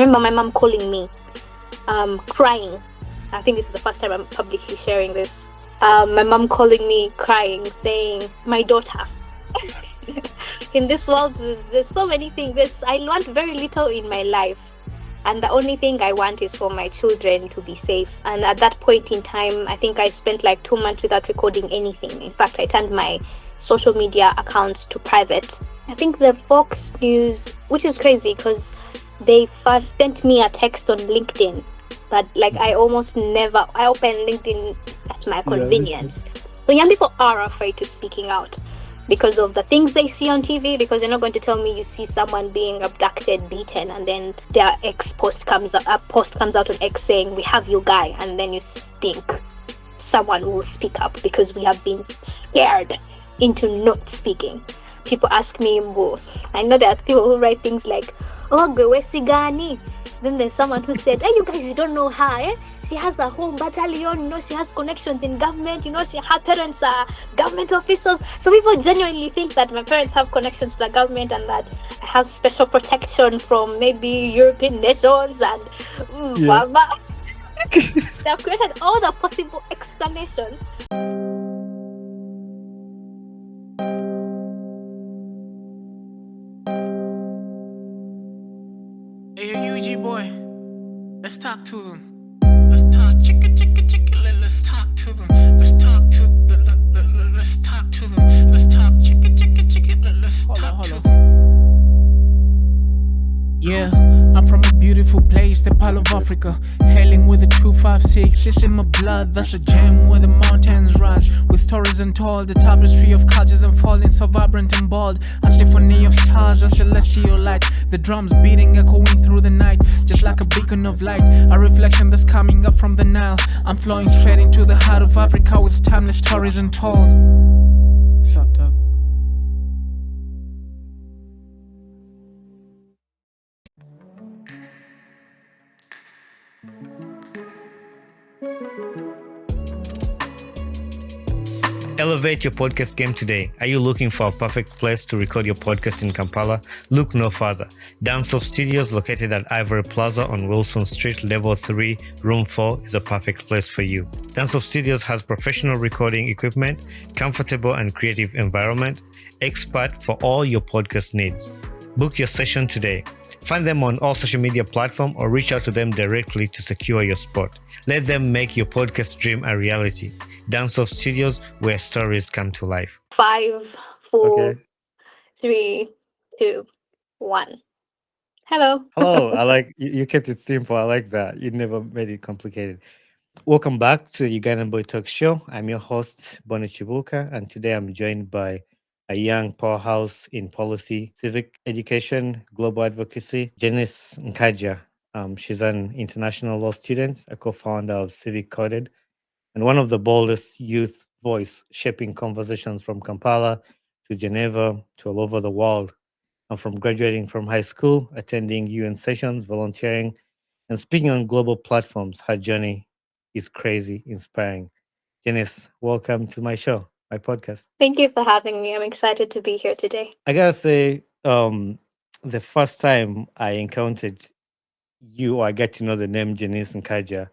remember my mom calling me, crying. I think this is the first time I'm publicly sharing this. My mom calling me crying, saying, "My daughter." In this world, there's so many things. I want very little in my life, and the only thing I want is for my children to be safe. And at that point in time, I think I spent like 2 months without recording anything. In fact, I turned my social media accounts to private. I think the Fox News, which is crazy because they first sent me a text on LinkedIn, but like I almost never, I open LinkedIn at my convenience. So young people are afraid to speaking out because of the things they see on TV, because they're not going to tell me you see someone being abducted, beaten, and then their post comes out on X saying, "We have your guy," and then you think someone will speak up because we have been scared into not speaking. People ask me, I know there's people who write things like, "Oh, Gwesigani." Then there's someone who said, "Hey, you guys, you don't know her, eh? She has a whole battalion, she has connections in government, her parents are government officials." So people genuinely think that my parents have connections to the government and that I have special protection from maybe European nations and they've created all the possible explanations. Hey, UG boy, let's talk to them. Let's talk, chicka, let's talk to them. Let's talk to them. Let's talk to them. Let's talk, chicka, let's talk to them. Yeah, I'm from a beautiful place, the Pearl of Africa. Hailing with a 256, it's in my blood. That's a gem where the mountains rise. With stories untold, the tapestry of cultures unfolding, so vibrant and bold. A symphony of stars, a celestial light. The drums beating, echoing through the night, just like a beacon of light. A reflection that's coming up from the Nile. I'm flowing straight into the heart of Africa with timeless stories untold. What's up, dog? Elevate your podcast game today. Are you looking for a perfect place to record your podcast in Kampala? Look no further. Dance-Off Studios, located at Ivory Plaza on Wilson Street, Level 3, Room 4, is a perfect place for you. Dance-Off Studios has professional recording equipment, comfortable and creative environment, expert for all your podcast needs. Book your session today. Find them on all social media platforms or reach out to them directly to secure your spot. Let them make your podcast dream a reality. Dance-Off Studios, where stories come to life. 5, 4, 3, 2, 1. Hello. I like you kept it simple. I like that. You never made it complicated. Welcome back to the Ugandan Boy Talk Show. I'm your host, Bonnie Chibuka, and today I'm joined by a young powerhouse in policy, civic education, global advocacy, Janice Nkajja. She's an international law student, a co-founder of Civic, and one of the boldest youth voice shaping conversations from Kampala to Geneva to all over the world. And from graduating from high school, attending UN sessions, volunteering, and speaking on global platforms, her journey is crazy, inspiring. Janice, welcome to my show, my podcast. Thank you for having me. I'm excited to be here today. I gotta say, the first time I encountered you, or I got to know the name Janice Nkajja,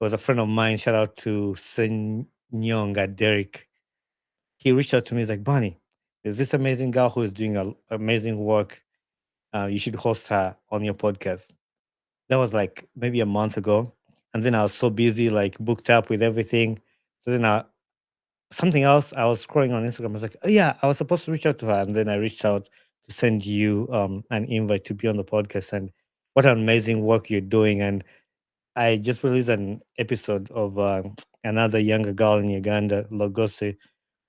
was a friend of mine. Shout out to Senyonga Derek. He reached out to me. He's like, "Bonnie, there's this amazing girl who is doing amazing work. You should host her on your podcast." That was like maybe a month ago. And then I was so busy, like booked up with everything. So then something else, I was scrolling on Instagram. I was like, "Oh yeah, I was supposed to reach out to her." And then I reached out to send you an invite to be on the podcast. And what an amazing work you're doing. And I just released an episode of another younger girl in Uganda, Logose,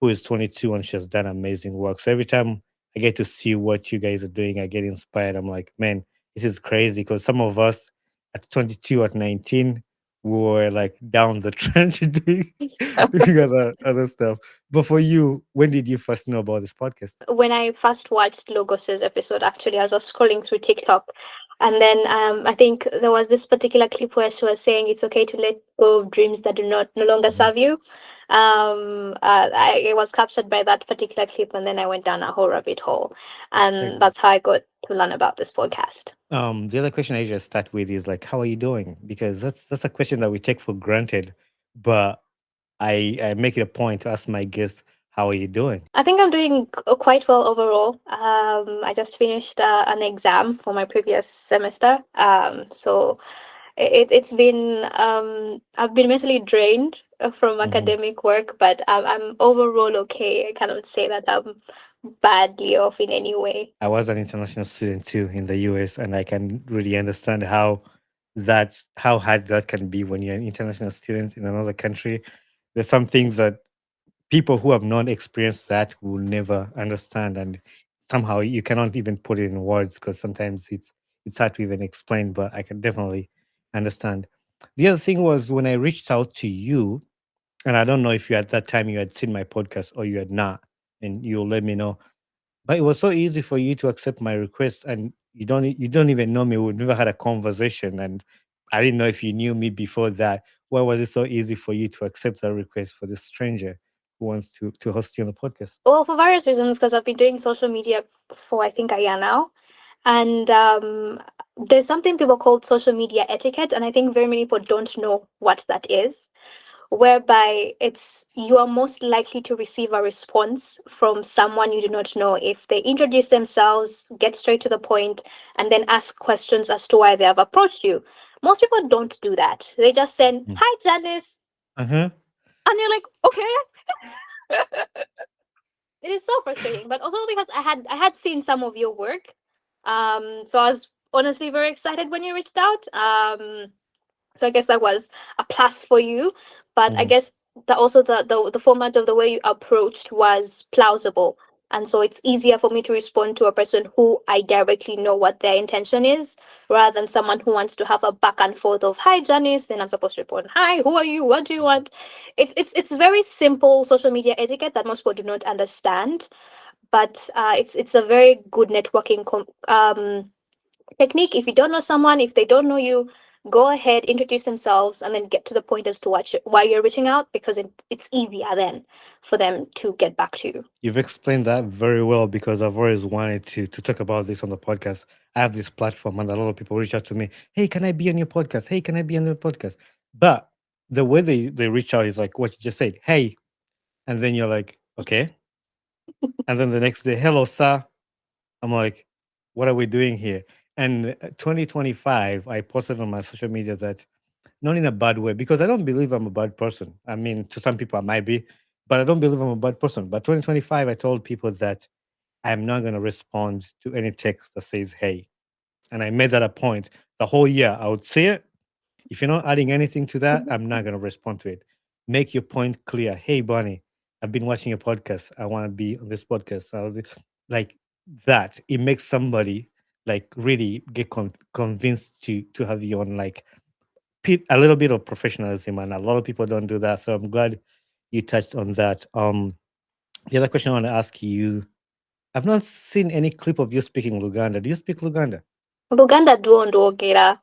who is 22 and she has done amazing work. So every time I get to see what you guys are doing, I get inspired. I'm like, man, this is crazy, because some of us at 22, at 19, we were like down the trench doing other stuff. But for you, when did you first know about this podcast? When I first watched Logos's episode, actually, as I was scrolling through TikTok, and then I think there was this particular clip where she was saying it's okay to let go of dreams that do not no longer serve you. I was captured by that particular clip, and then I went down a whole rabbit hole, Like, and that's how I got to learn about this podcast. the other question I usually start with is like, how are you doing? Because that's a question that we take for granted, but I make it a point to ask my guests, how are you doing? I think I'm doing quite well overall. I just finished an exam for my previous semester. So it's been I've been mentally drained from Mhm. academic work, but I'm overall okay. I cannot say that I'm badly off in any way. I was an international student too in the US, and I can really understand how hard that can be when you're an international student in another country. There's some things that people who have not experienced that will never understand, and somehow you cannot even put it in words because sometimes it's hard to even explain. But I can definitely understand. The other thing was when I reached out to you, and I don't know if you at that time you had seen my podcast or you had not, and you'll let me know. But it was so easy for you to accept my request, and you don't even know me. We've never had a conversation, and I didn't know if you knew me before that. Why was it so easy for you to accept that request for this stranger who wants to host you on the podcast? Well, for various reasons, because I've been doing social media for I think a year now, and there's something people call social media etiquette, and I think very many people don't know what that is. Whereby it's you are most likely to receive a response from someone you do not know if they introduce themselves, get straight to the point, and then ask questions as to why they have approached you. Most people don't do that. They just send, Mm. "Hi, Janice," Uh-huh. and you're like, "Okay." It is so frustrating, but also because I had seen some of your work, so I was honestly very excited when you reached out. So I guess that was a plus for you. But I Mhm. guess that also the format of the way you approached was plausible. And so it's easier for me to respond to a person who I directly know what their intention is, rather than someone who wants to have a back and forth of, "Hi, Janice," then I'm supposed to respond, "Hi, who are you? What do you want?" It's very simple social media etiquette that most people do not understand, but it's a very good networking technique. If you don't know someone, if they don't know you, go ahead, introduce themselves, and then get to the point as to why you're reaching out, because it's easier then for them to get back to you. You've explained that very well because I've always wanted to talk about this on the podcast. I have this platform and a lot of people reach out to me. Hey, can I be on your podcast? Hey, can I be on your podcast? But the way they reach out is like what you just said. Hey, and then you're like, okay. And then the next day, hello, sir. I'm like, what are we doing here? And 2025, I posted on my social media that not in a bad way because I don't believe I'm a bad person. I mean, to some people I might be, but I don't believe I'm a bad person. But 2025, I told people that I'm not going to respond to any text that says hey. And I made that a point. The whole year, I would say it. If you're not adding anything to that, I'm not going to respond to it. Make your point clear. Hey, Bonnie, I've been watching your podcast. I want to be on this podcast. Like that. It makes somebody like really get convinced to have you on, like a little bit of professionalism, and a lot of people don't do that. So I'm glad you touched on that. The other question I want to ask you, I've not seen any clip of you speaking Luganda. Do you speak Luganda? Luganda ndwogera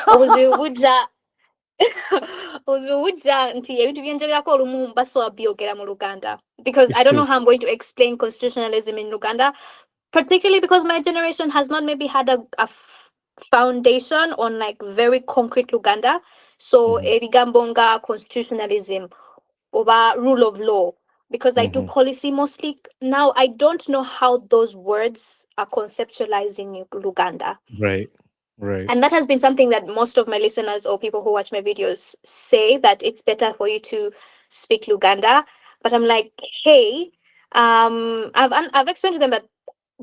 obuzibu bujja obuzibu bujja nti ebintu byenjogerako olumu mbasobola byogera mu Luganda, because You I don't know still. how I'm going to explain constitutionalism in Luganda, particularly because my generation has not maybe had a foundation on like very concrete Luganda. So Mhm, ebigambo nga constitutionalism over rule of law, because I do mhm. policy mostly now. I don't know how those words are conceptualized in Luganda, Right, right. and that has been something that most of my listeners or people who watch my videos say, that it's better for you to speak Luganda. But I'm like, hey, I've explained to them that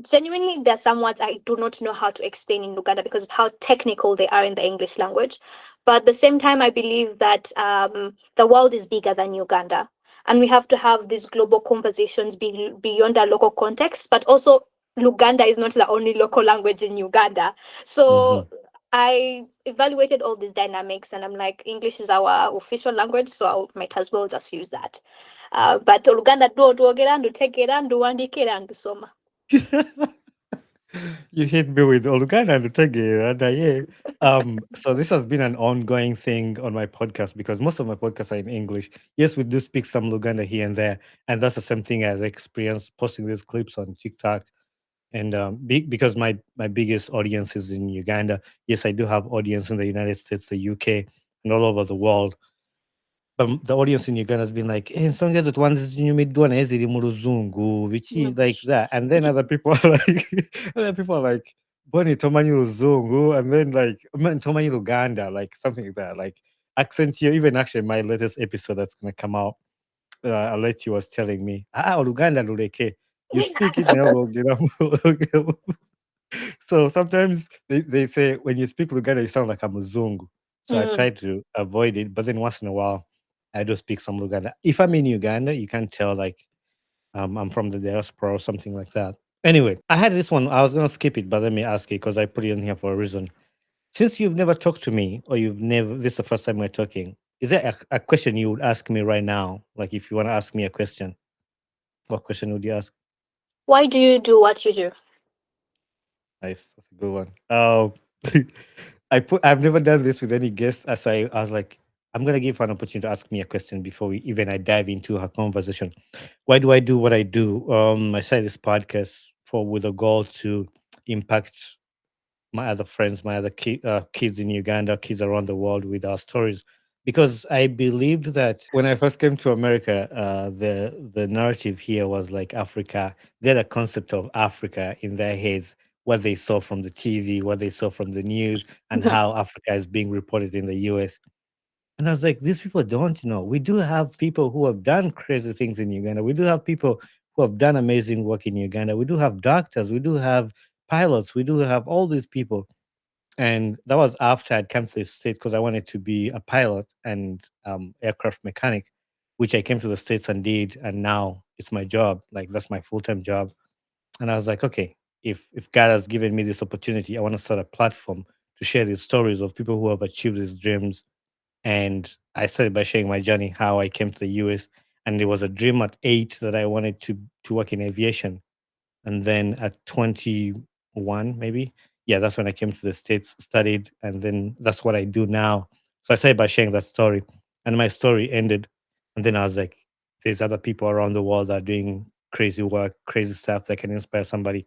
genuinely there are some words I do not know how to explain in Luganda because of how technical they are in the English language. But at the same time, I believe that the world is bigger than Uganda, and we have to have these global conversations beyond our local context. But also, Luganda is not the only local language in Uganda. Mhm. So I evaluated all these dynamics, and I'm like, English is our official language, so I might as well just use that. But Luganda do twogera ndutegeera nduwandiika era ndusoma. You hit me with Oluganda and Utege, and yeah. So this has been an ongoing thing on my podcast because most of my podcasts are in English. Yes, we do speak some Luganda here and there, and that's the same thing as experienced posting these clips on TikTok. And because my biggest audience is in Uganda. Yes, I do have audience in the United States, the UK, and all over the world. But the audience in Uganda has been like, "Eh, nsonga ezo twanzizinyumiddwa naye ziri mu luzungu," which is like that. And then other people are like, other people are like, "Boni tomanyi luzungu," and then like, "Man, tomanyi Luganda," like something like that. Like accent here. Even actually, my latest episode that's gonna come out, Aleti was telling me, Luganda luleke. You speak it now, so sometimes they say when you speak Luganda, you sound like a Muzungu. So I Mm. try to avoid it, but then once in a while, I do speak some Luganda. If I'm in Uganda, you can't tell like I'm from the diaspora or something like that. Anyway, I had this one. I was gonna skip it, but let me ask you because I put it in here for a reason. Since you've never talked to me, or you've never, this is the first time we're talking. Is there a question you would ask me right now? Like if you want to ask me a question, what question would you ask? Why do you do what you do? Nice. That's a good one. I've never done this with any guest. So I was like, I'm gonna give her an opportunity to ask me a question before we even I dive into her conversation. Why do I do what I do? I started this podcast for with a goal to impact my other friends, my other kids in Uganda, kids around the world with our stories. Because I believed that when I first came to America, the narrative here was like Africa. They had a concept of Africa in their heads, what they saw from the TV, what they saw from the news, and Mhm. how Africa is being reported in the US. And I was like, these people don't know. We do have people who have done crazy things in Uganda. We do have people who have done amazing work in Uganda. We do have doctors. We do have pilots. We do have all these people. And that was after I'd come to the States because I wanted to be a pilot and aircraft mechanic, which I came to the States and did. And now it's my job. Like that's my full-time job. And I was like, okay, if God has given me this opportunity, I want to start a platform to share these stories of people who have achieved these dreams. And I started by sharing my journey, how I came to the US. And there was a dream at 8 that I wanted to work in aviation. And then at 21, maybe, yeah, that's when I came to the States, studied, and then that's what I do now. So I started by sharing that story. And my story ended. And then I was like, there's other people around the world that are doing crazy work, crazy stuff that can inspire somebody.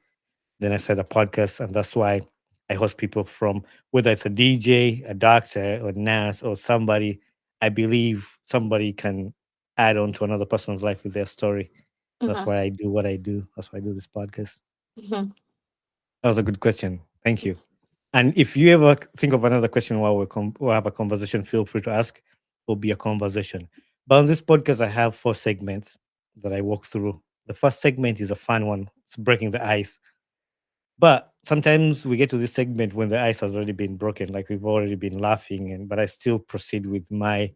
Then I started a podcast, and that's why I host people from whether it's a DJ, a doctor, or nurse, or somebody. I believe somebody can add on to another person's life with their story. That's Mhm. why I do what I do. That's why I do this podcast. Mhm. That was a good question. Thank you. And if you ever think of another question while we'll have a conversation, feel free to ask. It'll be a conversation. But on this podcast, I have 4 segments that I walk through. The first segment is a fun one. It's breaking the ice. But sometimes we get to this segment when the ice has already been broken, like we've already been laughing, and but I still proceed with my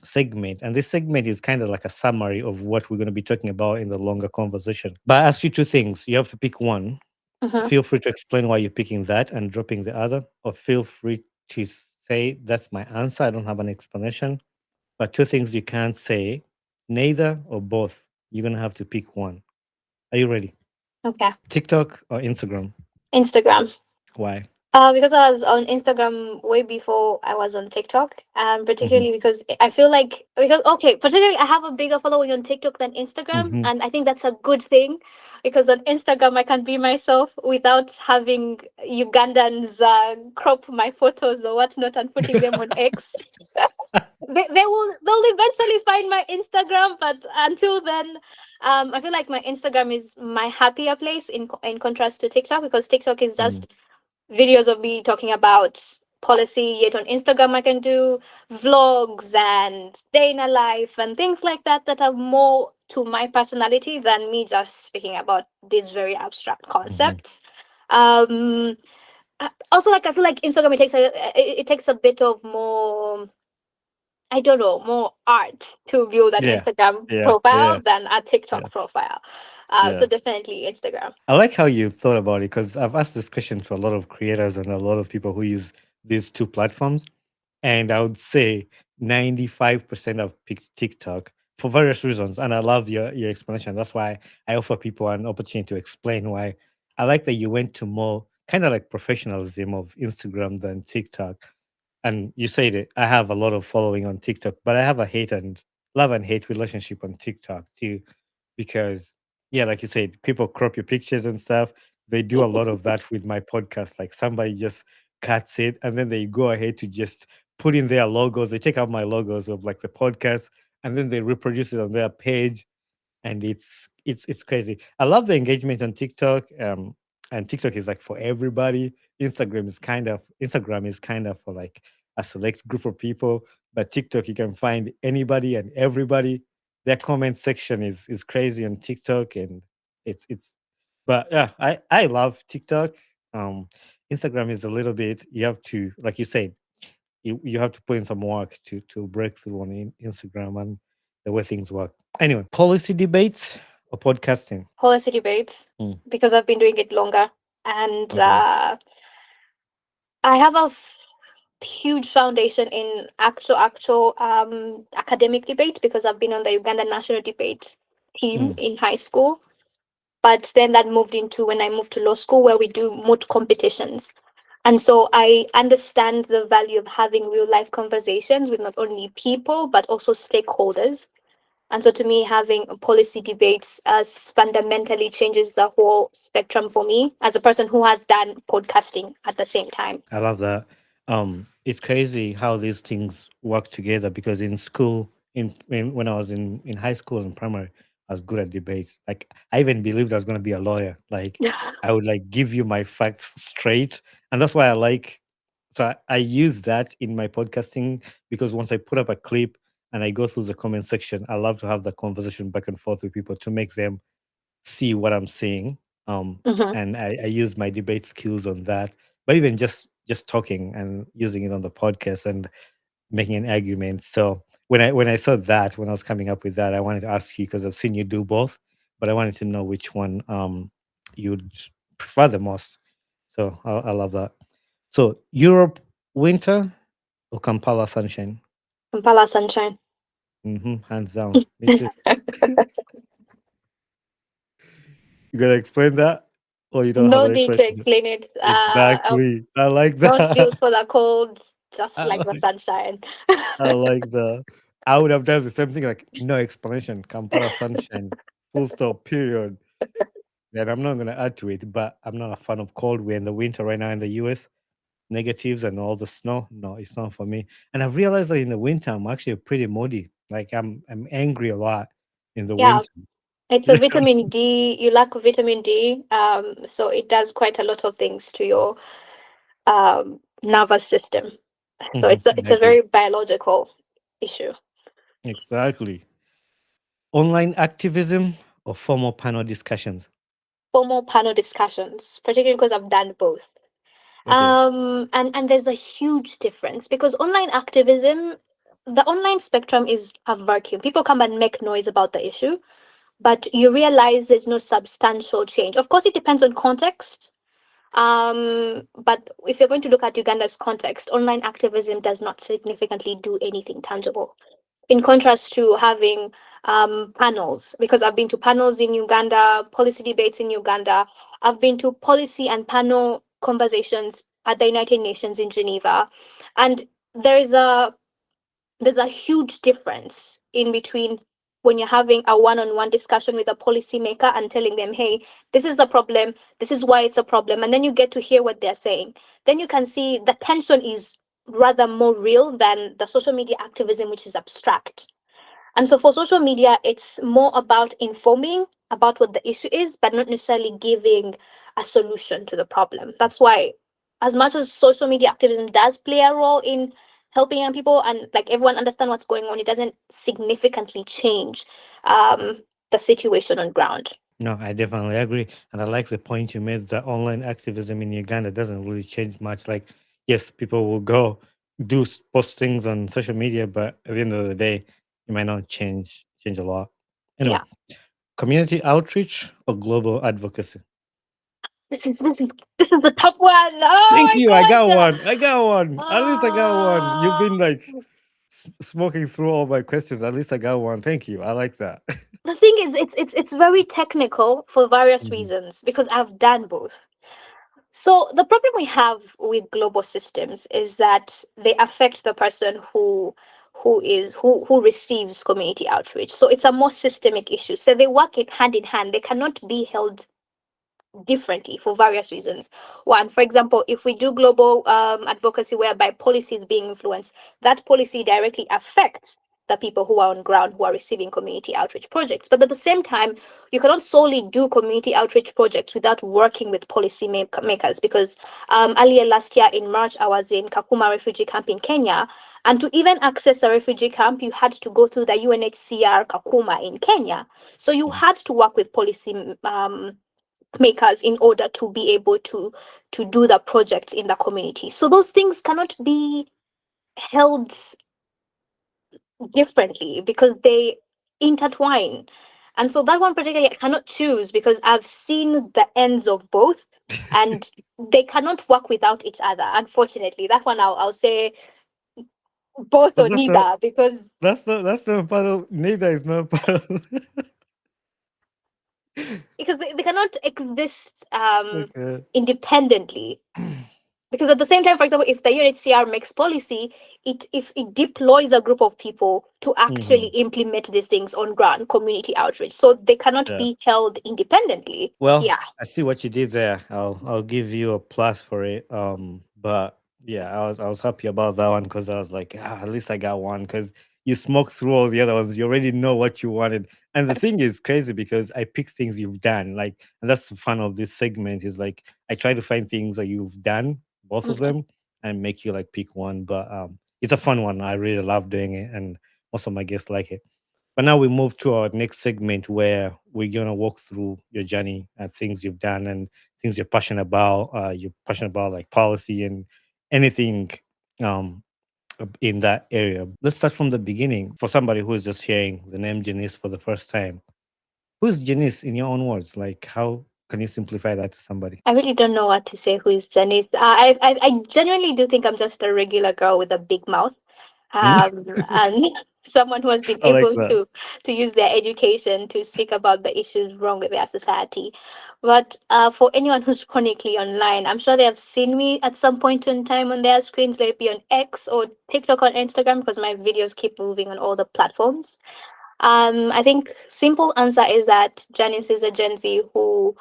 segment. And this segment is kind of like a summary of what we're going to be talking about in the longer conversation. But I ask you 2 things. You have to pick one. Mhm. Feel free to explain why you're picking that and dropping the other, or feel free to say that's my answer. I don't have an explanation. But 2 things you can't say, neither or both. You're gonna have to pick one. Are you ready? Okay. TikTok or Instagram? Instagram. Why? Because I was on Instagram way before I was on TikTok. Hmm. Particularly because I feel like because okay, particularly I have a bigger following on TikTok than Instagram, Hmm. and I think that's a good thing because on Instagram I can be myself without having Ugandans crop my photos or whatnot and putting them on X. They'll eventually find my Instagram, but until then, I feel like my Instagram is my happier place in contrast to TikTok because TikTok is just videos of me talking about policy. Yet on Instagram I can do vlogs and day in a life and things like that that are more to my personality than me just speaking about these very abstract Hmm. concepts. um Also, like, I feel like Instagram, it takes a bit of more, I don't know, more art to build an Yeah, Instagram yeah, profile yeah, than a yeah, TikTok profile. So yeah. definitely Instagram. I like how you thought about it because I've asked this question to a lot of creators and a lot of people who use these 2 platforms. And I would say 95% of TikTok for various reasons. And I love your explanation. That's why I offer people an opportunity to explain why I like that you went to more kind of like professionalism of Instagram than TikTok. And you said it. I have a lot of following on TikTok, but I have a hate and love and hate relationship on TikTok too, because yeah, like you said, people crop your pictures and stuff. They do a lot of that with my podcast. Like somebody just cuts it and then they go ahead to just put in their logos. They take out my logos of like the podcast and then they reproduce it on their page, and it's crazy. I love the engagement on TikTok. And TikTok is like for everybody. Instagram is kind of for like a select group of people, but TikTok you can find anybody and everybody. Their comment section is crazy on TikTok, and it's. But yeah, I love TikTok. Um, Instagram is a little bit. You have to, like you said, you have to put in some work to break through on Instagram and the way things work. Anyway, policy debates or podcasting. Policy debates, Mm, because I've been doing it longer, and okay. I have a huge foundation in actual academic debate, because I've been on the Uganda national debate team Mm, in high school. But then that moved into when I moved to law school, where we do moot competitions. And so I understand the value of having real life conversations with not only people, but also stakeholders. And so to me, having policy debates fundamentally changes the whole spectrum for me as a person who has done podcasting at the same time. I love that. It's crazy how these things work together because in school, when I was in high school and primary, I was good at debates. Like I even believed I was going to be a lawyer. Like I would like give you my facts straight, and that's why I like. So I use that in my podcasting because once I put up a clip and I go through the comment section, I love to have the conversation back and forth with people to make them see what I'm saying. Mhm. And I use my debate skills on that. But even just talking and using it on the podcast and making an argument. So when I saw that, when I was coming up with that, I wanted to ask you because I've seen you do both, but I wanted to know which one you'd prefer the most. So I love that. So Europe winter or Kampala sunshine? Kampala sunshine. Hands down. Me too. You gotta explain that, or you don't have No an need to explanation? explain it. I Exactly. I like not that. built for the cold, just I like the like sunshine. I like that. I would have done the same thing, like no explanation. Kampala sunshine. Full stop, period. And I'm not gonna add to it, but I'm not a fan of cold. We're in the winter right now in the US. Negatives and all the snow. No, it's not for me. And I've realized that in the winter I'm actually pretty moody. Like I'm angry a lot in the Yeah, winter. it's a vitamin D. You lack vitamin D, so it does quite a lot of things to your nervous system. So Mhm, it's I a agree. very biological issue. Exactly. Online activism or formal panel discussions. Formal panel discussions, particularly because I've done both. Okay. And there's a huge difference, because online activism, the online spectrum is a vacuum. People come and make noise about the issue, but you realize there's no substantial change. Of course, it depends on context. But if you're going to look at Uganda's context, online activism does not significantly do anything tangible. In contrast to having panels, because I've been to panels in Uganda, policy debates in Uganda, I've been to policy and panel conversations at the United Nations in Geneva, and there is a there's a huge difference in between when you're having a one-on-one discussion with a policymaker and telling them, hey, this is the problem, this is why it's a problem, and then you get to hear what they're saying. Then you can see the tension is rather more real than the social media activism, which is abstract. And so for social media, it's more about informing about what the issue is, but not necessarily giving a solution to the problem. That's why, as much as social media activism does play a role in helping young people and like everyone understand what's going on, it doesn't significantly change the situation on ground. No, I definitely agree. And I like the point you made that online activism in Uganda doesn't really change much. Like, yes, people will go post things on social media, but at the end of the day, it might not change a lot. Anyway, Yeah. community outreach or global advocacy? This is the top one. Oh Thank my you. I got god. one. I got one. At least I got one. You've been Oh, like smoking through all my questions. At least I got one. Thank you. I like that. the thing is, it's very technical for various Mhm. reasons because I've done both. So the problem we have with global systems is that they affect the person who receives community outreach. So it's a more systemic issue. So they work in hand in hand. They cannot be held differently for various reasons. One, for example, if we do global advocacy whereby policy is being influenced, that policy directly affects the people who are on ground who are receiving community outreach projects. But at the same time, you cannot solely do community outreach projects without working with policy makers. Because earlier last year in March, I was in Kakuma refugee camp in Kenya. And to even access the refugee camp, you had to go through the UNHCR Kakuma in Kenya. So you Mhm. had to work with policy makers in order to be able to do the projects in the community. So those things cannot be held differently because they intertwine. And so that one particularly I cannot choose because I've seen the ends of both and they cannot work without each other. Unfortunately, that one I'll say both But or neither because that's not part of, neither is not part of. they cannot exist Okay. independently. Because at the same time, for example, if the UNHCR makes policy, if it deploys a group of people to actually Mhm. implement these things on ground, community outreach, so they cannot Yeah. be held independently. Well, Yeah. I see what you did there. I'll give you a plus for it. But yeah, I was happy about that one because I was like, at least I got one because you smoked through all the other ones. You already know what you wanted. And the thing is crazy because I pick things you've done. Like, and that's the fun of this segment is like I try to find things that you've done, both of Mhm. them, and make you like pick one. But it's a fun one. I really love doing it, and most of my guests like it. But now we move to our next segment where we're gonna walk through your journey and things you've done and things you're passionate about. You're passionate about like policy and anything um, in that area. Let's start from the beginning. For somebody who is just hearing the name Janice for the first time, who's Janice in your own words? Like, how can you simplify that to somebody? I really don't know what to say. Who is Janice? I genuinely do think I'm just a regular girl with a big mouth, Mm? and someone who has been I like able that. to use their education to speak about the issues wrong with their society. But for anyone who's chronically online, I'm sure they have seen me at some point in time on their screens, like be on X or TikTok or Instagram, because my videos keep moving on all the platforms. I think simple answer is that Janice is a Gen Z who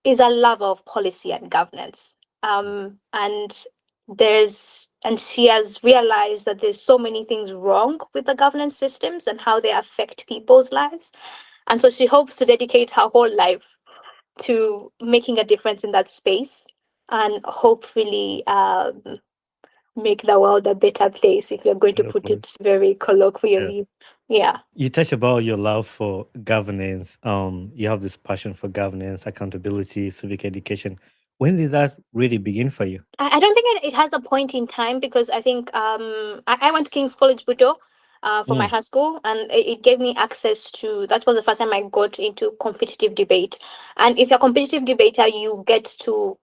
is a lover of policy and governance. And she has realized that there's so many things wrong with the governance systems and how they affect people's lives. And so she hopes to dedicate her whole life to making a difference in that space and hopefully make the world a better place if you're going to Better put place. it very Yeah. colloquially. Yeah. You touch about your love for governance. You have this passion for governance, accountability, civic education. When did that really begin for you? I don't think it has a point in time because I think I went to King's College Budo for my Mm, high school, and it gave me access to. That was the first time I got into competitive debate. And if you're a competitive debater, you get to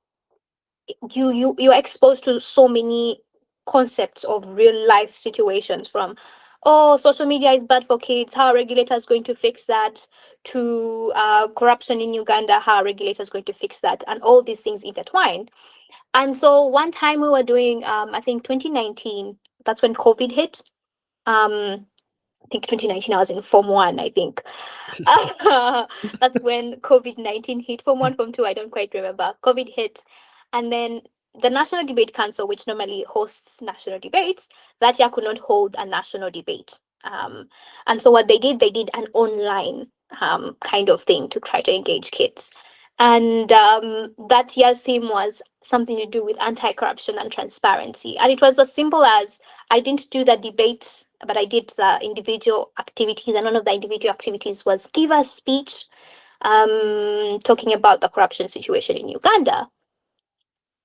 you're exposed to so many concepts of real life situations from. Oh, social media is bad for kids. How are regulators going to fix that? To corruption in Uganda. How are regulators going to fix that? And all these things intertwined. And so one time we were doing, I think 2019, that's when COVID hit. I think 2019, I was in Form 1, I think. That's when COVID-19 hit. Form 1, Form 2, I don't quite remember. COVID hit. And then the National Debate Council, which normally hosts national debates, that year could not hold a national debate. And so what they did an online kind of thing to try to engage kids. And that year's theme was something to do with anti-corruption and transparency. And it was as simple as I didn't do the debates, but I did the individual activities. And one of the individual activities was give a speech talking about the corruption situation in Uganda.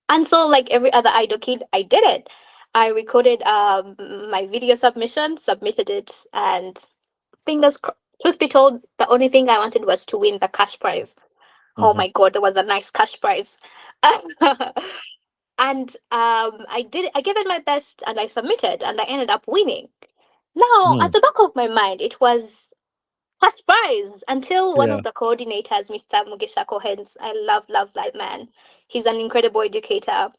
And so, like every other idol kid, I did it. I recorded my video submission, submitted it, and truth be told, the only thing I wanted was to win the cash prize. Oh mhm, my god, there was a nice cash prize. And I gave it my best and I submitted and I ended up winning. Now, at mm, the back of my mind, it was surprised until one Yeah. of the coordinators, Mr. Mugisha Cohens, I love that man. He's an incredible educator,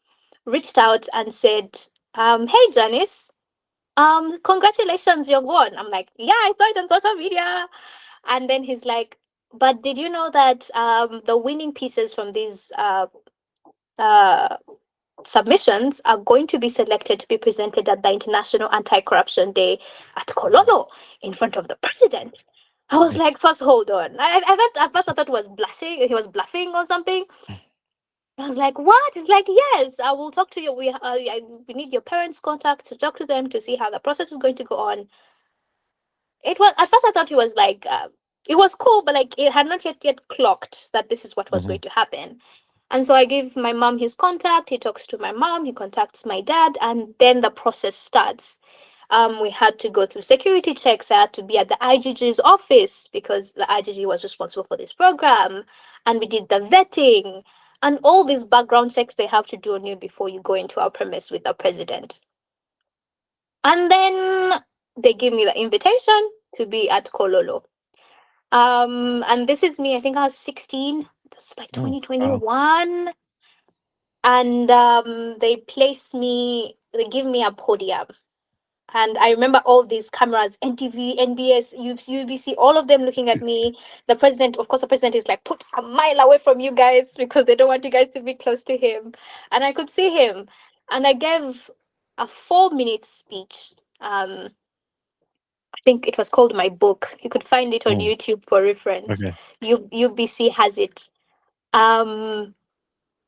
reached out and said, hey Janice, congratulations, you're won. I'm like, yeah, I saw it on social media. And then he's like, but did you know that the winning pieces from these uh, submissions are going to be selected to be presented at the International Anti-Corruption Day at Kololo in front of the president? I was like, first, hold on. I thought at first I thought he was blushing, he was bluffing or something. I was like, what? He's like, yes, I will talk to you. We need your parents' contact to talk to them to see how the process is going to go on. It was at first I thought he was like, it was cool, but like it had not yet clocked that this is what was Hmm. going to happen. And so I give my mom his contact. He talks to my mom. He contacts my dad, and then the process starts. We had to go through security checks. I had to be at the IGG's office because the IGG was responsible for this program, and we did the vetting and all these background checks they have to do on you before you go into our premise with the president. And then they give me the invitation to be at Kololo. And this is me. I think I was 16. That's like Mm, wow. 2021. And they give me a podium. And I remember all these cameras, NTV, NBS, UBC, all of them looking at me. The president, of course, the president is like, put a mile away from you guys because they don't want you guys to be close to him. And I could see him. And I gave a 4 minute speech. I think it was called My Book. You could find it on Mm, YouTube for reference. okay. UBC has it. Um,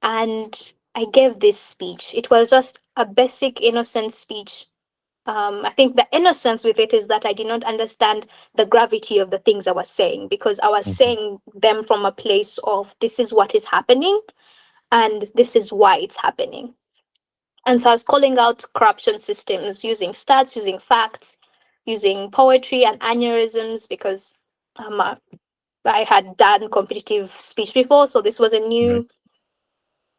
and I gave this speech. It was just a basic innocent speech. I think the innocence with it is that I did not understand the gravity of the things I was saying because I was Hmm. saying them from a place of this is what is happening and this is why it's happening. And so I was calling out corruption systems using stats, using facts, using poetry and aneurysms because I had done competitive speech before, so this was a Right. new.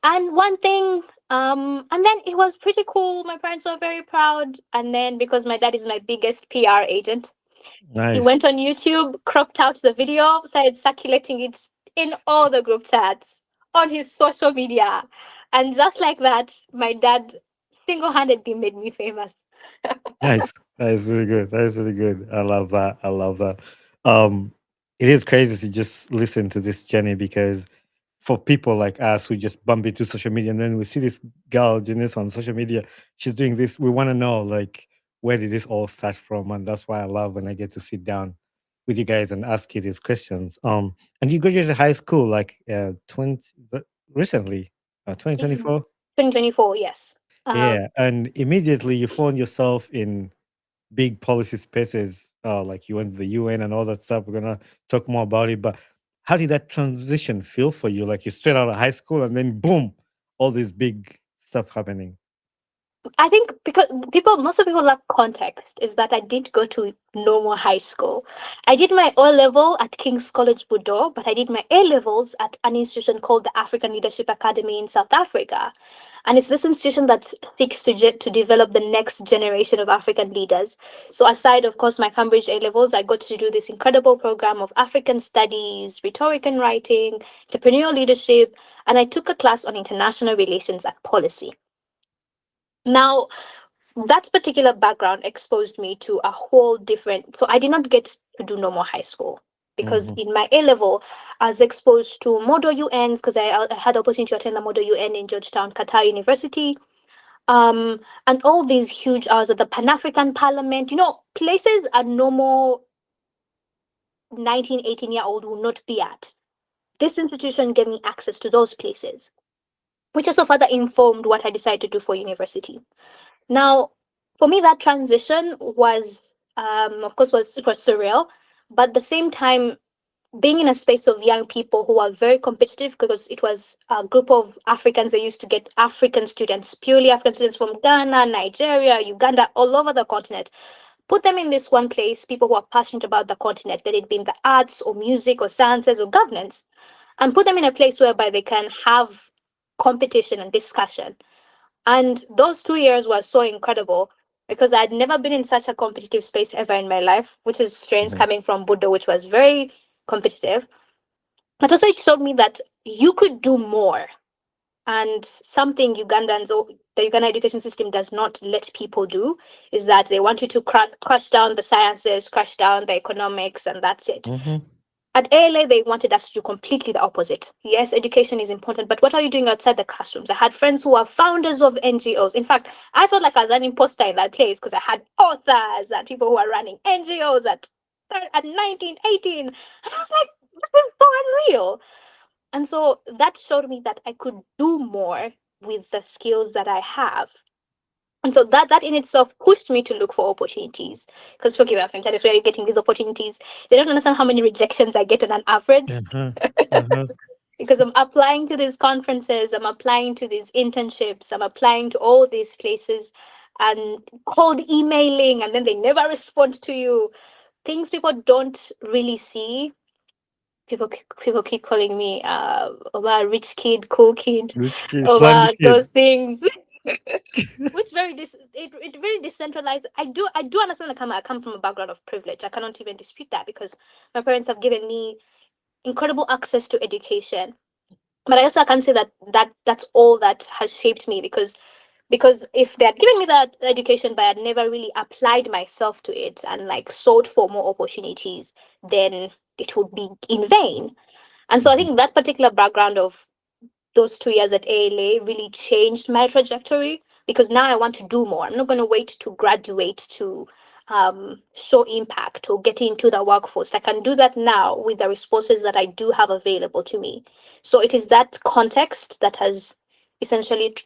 And one thing, and then it was pretty cool. My parents were very proud. And then because my dad is my biggest PR agent, he Nice. went on YouTube, cropped out the video, started circulating it in all the group chats on his social media. And just like that, my dad single handedly made me famous. Nice. That is really good. That is really good. I love that. I love that. Um, it is crazy to just listen to this journey because for people like us who just bump into social media and then we see this girl Janice on social media, she's doing this. We want to know like where did this all start from, and that's why I love when I get to sit down with you guys and ask you these questions. And you graduated high school like 20 recently, In 2024. 2024, yes. Yeah, and immediately you found yourself in big policy spaces, like you went to the UN and all that stuff. We're gonna talk more about it. But how did that transition feel for you? Like you straight out of high school and then boom, all this big stuff happening. I think because most of people lack context, is that I didn't go to normal high school. I did my O level at King's College Budo, but I did my A levels at an institution called the African Leadership Academy in South Africa. And it's this institution that seeks to develop the next generation of African leaders. So, aside, of course, my Cambridge A levels, I got to do this incredible program of African studies, rhetoric and writing, entrepreneurial leadership, and I took a class on international relations and policy. Now, that particular background exposed me to a whole different, so I did not get to do normal high school because Hmm. in my A level I was exposed to model UNs because I had the opportunity to attend the model UN in Georgetown, Qatar University. And all these huge, I was at the Pan-African Parliament, places a normal 19, 18-year-old will not be at. This institution gave me access to those places, which also further informed what I decided to do for university. Now, for me, that transition was, of course, it was surreal, but at the same time, being in a space of young people who are very competitive because it was a group of Africans. They used to get African students, purely African students from Ghana, Nigeria, Uganda, all over the continent. Put them in this one place, people who are passionate about the continent, let it be in the arts or music or sciences or governance, and put them in a place whereby they can have competition and discussion. And those 2 years were so incredible. because I'd never been in such a competitive space ever in my life, which is strange Mhm. coming from Budo, which was very competitive. But also, it showed me that you could do more. And something Ugandans or the Uganda education system does not let people do is that they want you to crush down the sciences, crush down the economics, and that's it. Mhm. At ALA, they wanted us to do completely the opposite. Yes, education is important, but what are you doing outside the classrooms? I had friends who are founders of NGOs. In fact, I felt like I was an imposter in that place because I had authors and people who are running NGOs at 19, 18. And I was like, this is so unreal. And so that showed me that I could do more with the skills that I have. And so that in itself pushed me to look for opportunities. Because forgive us, sometimes where you're getting these opportunities, they don't understand how many rejections I get on an average. Uh-huh. Uh-huh. Because I'm applying to these conferences, I'm applying to these internships, I'm applying to all these places and cold emailing, and then they never respond to you. Things people don't really see. People keep calling me over rich kid, cool kid, Rich kid, planned over kid. those things. Which it very decentralized. I do understand I come from a background of privilege. I cannot even dispute that because my parents have given me incredible access to education. But I also can say that's all that has shaped me because if they had given me that education but I had never really applied myself to it and like sought for more opportunities, then it would be in vain. And so I Mhm. think that particular background of those 2 years at ALA really changed my trajectory because now I want to do more. I'm not going to wait to graduate to show impact or get into the workforce. I can do that now with the resources that I do have available to me. So it is that context that has essentially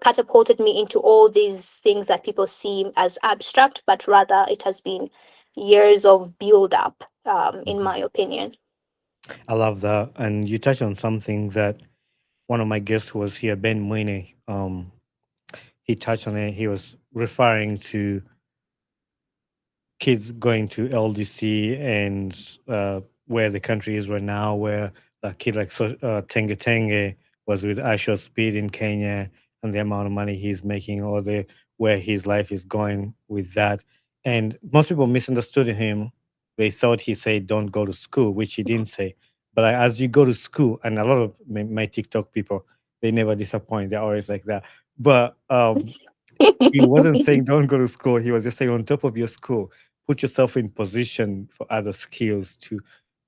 catapulted me into all these things that people see as abstract, but rather it has been years of build up, in Mhm. my opinion. I love that. And you touched on something that one of my guests who was here, Ben Mwine, he touched on it. He was referring to kids going to LDC and where the country is right now, where a kid like Tenge Tenge was with Asho Speed in Kenya and the amount of money he's making, or the where his life is going with that. And most people misunderstood him. They thought he said, "Don't go to school," which he didn't say. But like, as you go to school, and a lot of my TikTok people, they never disappoint. They're always like that. But he wasn't saying don't go to school. He was just saying on top of your school, put yourself in position for other skills to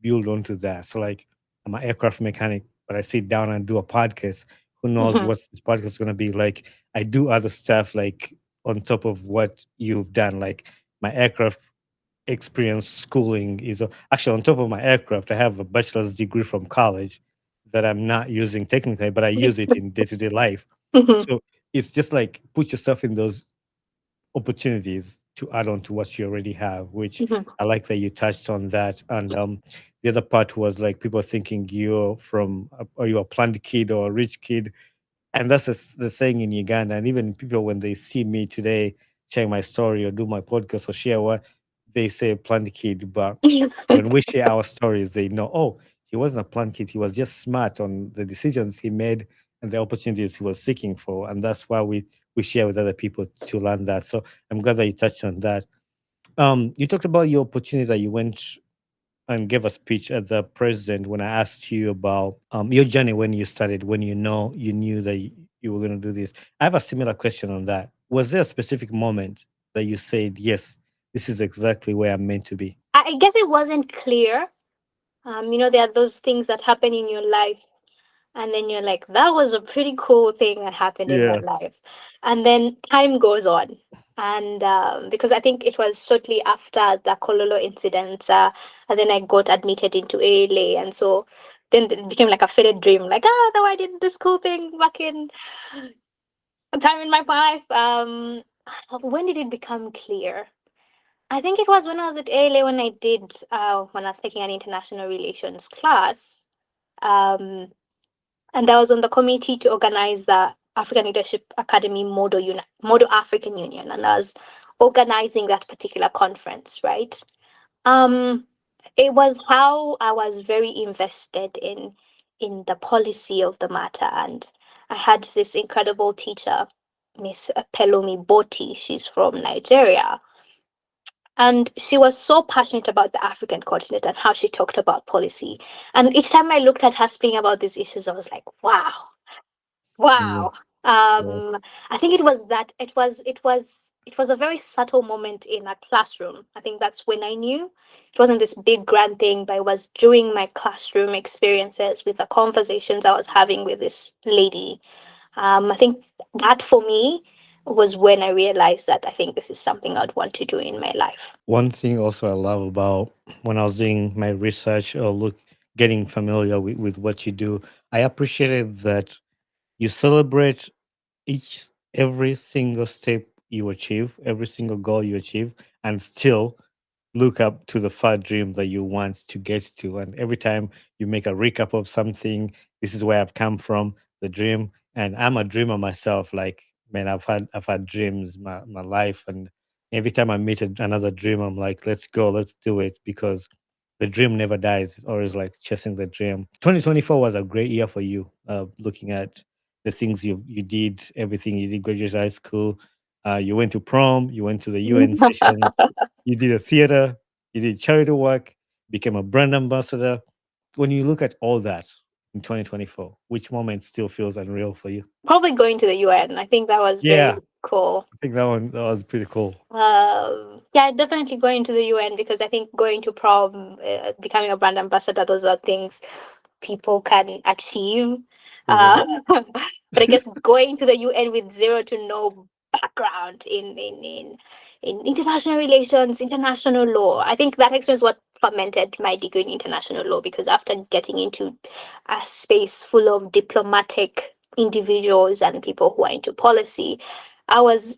build onto that. So like I'm an aircraft mechanic, but I sit down and do a podcast. Who knows Mhm. what this podcast is gonna be like? I do other stuff like on top of what you've done. Like my aircraft experience schooling is actually on top of my aircraft. I have a bachelor's degree from college that I'm not using technically, but I use it in day to day life. Mhm. So it's just like put yourself in those opportunities to add on to what you already have, which Mhm. I like that you touched on that. And the other part was like people thinking you're are you a planned kid or a rich kid? And that's the thing in Uganda. And even people, when they see me today, share my story or do my podcast or share what they say, planned kid. But when we share our stories, they know, oh, he wasn't a planned kid. He was just smart on the decisions he made and the opportunities he was seeking for. And that's why we share with other people to learn that. So I'm glad that you touched on that. You talked about your opportunity that you went and gave a speech at the president when I asked you about your journey when you started, when you knew that you were going to do this. I have a similar question on that. Was there a specific moment that you said, yes, this is exactly where I'm meant to be? I guess it wasn't clear. There are those things that happen in your life, and then you're like, that was a pretty cool thing that happened in my Yeah. life. And then time goes on. And because I think it was shortly after the Kololo incident, and then I got admitted into ALA. And so then it became like a faded dream, like, though I did this cool thing back in time in my life. When did it become clear? I think it was when I was at ALA when I was taking an international relations class. Um, and I was on the committee to organize the African Leadership Academy Model African Union, and I was organizing that particular conference, right? Um, it was how I was very invested in the policy of the matter, and I had this incredible teacher Miss Pelumi Boti. She's from Nigeria. And she was so passionate about the African continent and how she talked about policy. And each time I looked at her speaking about these issues, I was like, wow, Yeah. wow. Yeah. I think it was a very subtle moment in a classroom. I think that's when I knew it wasn't this big grand thing, but it was during my classroom experiences with the conversations I was having with this lady. I think that for me was when I realized that I think this is something I'd want to do in my life. One thing also I love about when I was doing my research or getting familiar with what you do, I appreciated that you celebrate every single step you achieve, every single goal you achieve, and still look up to the far dream that you want to get to. And every time you make a recap of something, this is where I've come from, the dream. And I'm a dreamer myself. Like, man, I've had dreams my life. And every time I meet another dream, I'm like, let's go, let's do it, because the dream never dies. It's always like chasing the dream. 2024 was a great year for you, looking at the things you did, everything you did, graduate high school. You went to prom, you went to the UN sessions, you did a theater, you did charity work, became a brand ambassador. When you look at all that in 2024, which moment still feels unreal for you? Probably going to the UN. I think that was very Yeah, cool. I think that was pretty cool. Yeah, definitely going to the UN because I think going to prom, becoming a brand ambassador, those are things people can achieve. Yeah. But I guess going to the UN with zero to no background in international relations, international law, I think that experience what fermented my degree in international law because after getting into a space full of diplomatic individuals and people who are into policy, I was